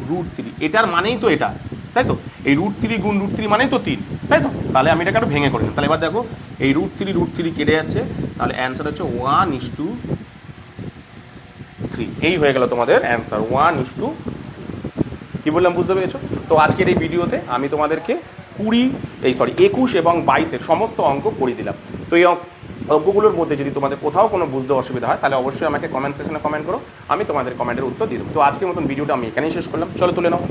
√3, এটার মানেই তো এটা, তাই তো। এই √3 গুণ √3 মানেই তো 3, তাই তো। তাহলে আমি এটাকে একটু ভেঙে করি। তাহলে এবার দেখো এই √3 কেটে যাচ্ছে, তাহলে অ্যান্সার হচ্ছে 1:3। এই হয়ে গেল তোমাদের অ্যান্সার 1:3। কী বললাম বুঝতে পেরেছো? তো আজকের এই ভিডিওতে আমি তোমাদেরকে 21 এবং 22-এর সমস্ত অঙ্ক করে দিলাম। তো এই অঙ্কগুলোর মধ্যে যদি তোমাদের কোথাও কোনো বুঝতে অসুবিধা হয়, তাহলে অবশ্যই আমাকে কমেন্ট সেকশনে কমেন্ট করো, আমি তোমাদের কমেন্টের উত্তর দিয়ে দেবো। তো আজকের মতন ভিডিওটা আমি এখানেই শেষ করলাম, চলো তুলে নাও।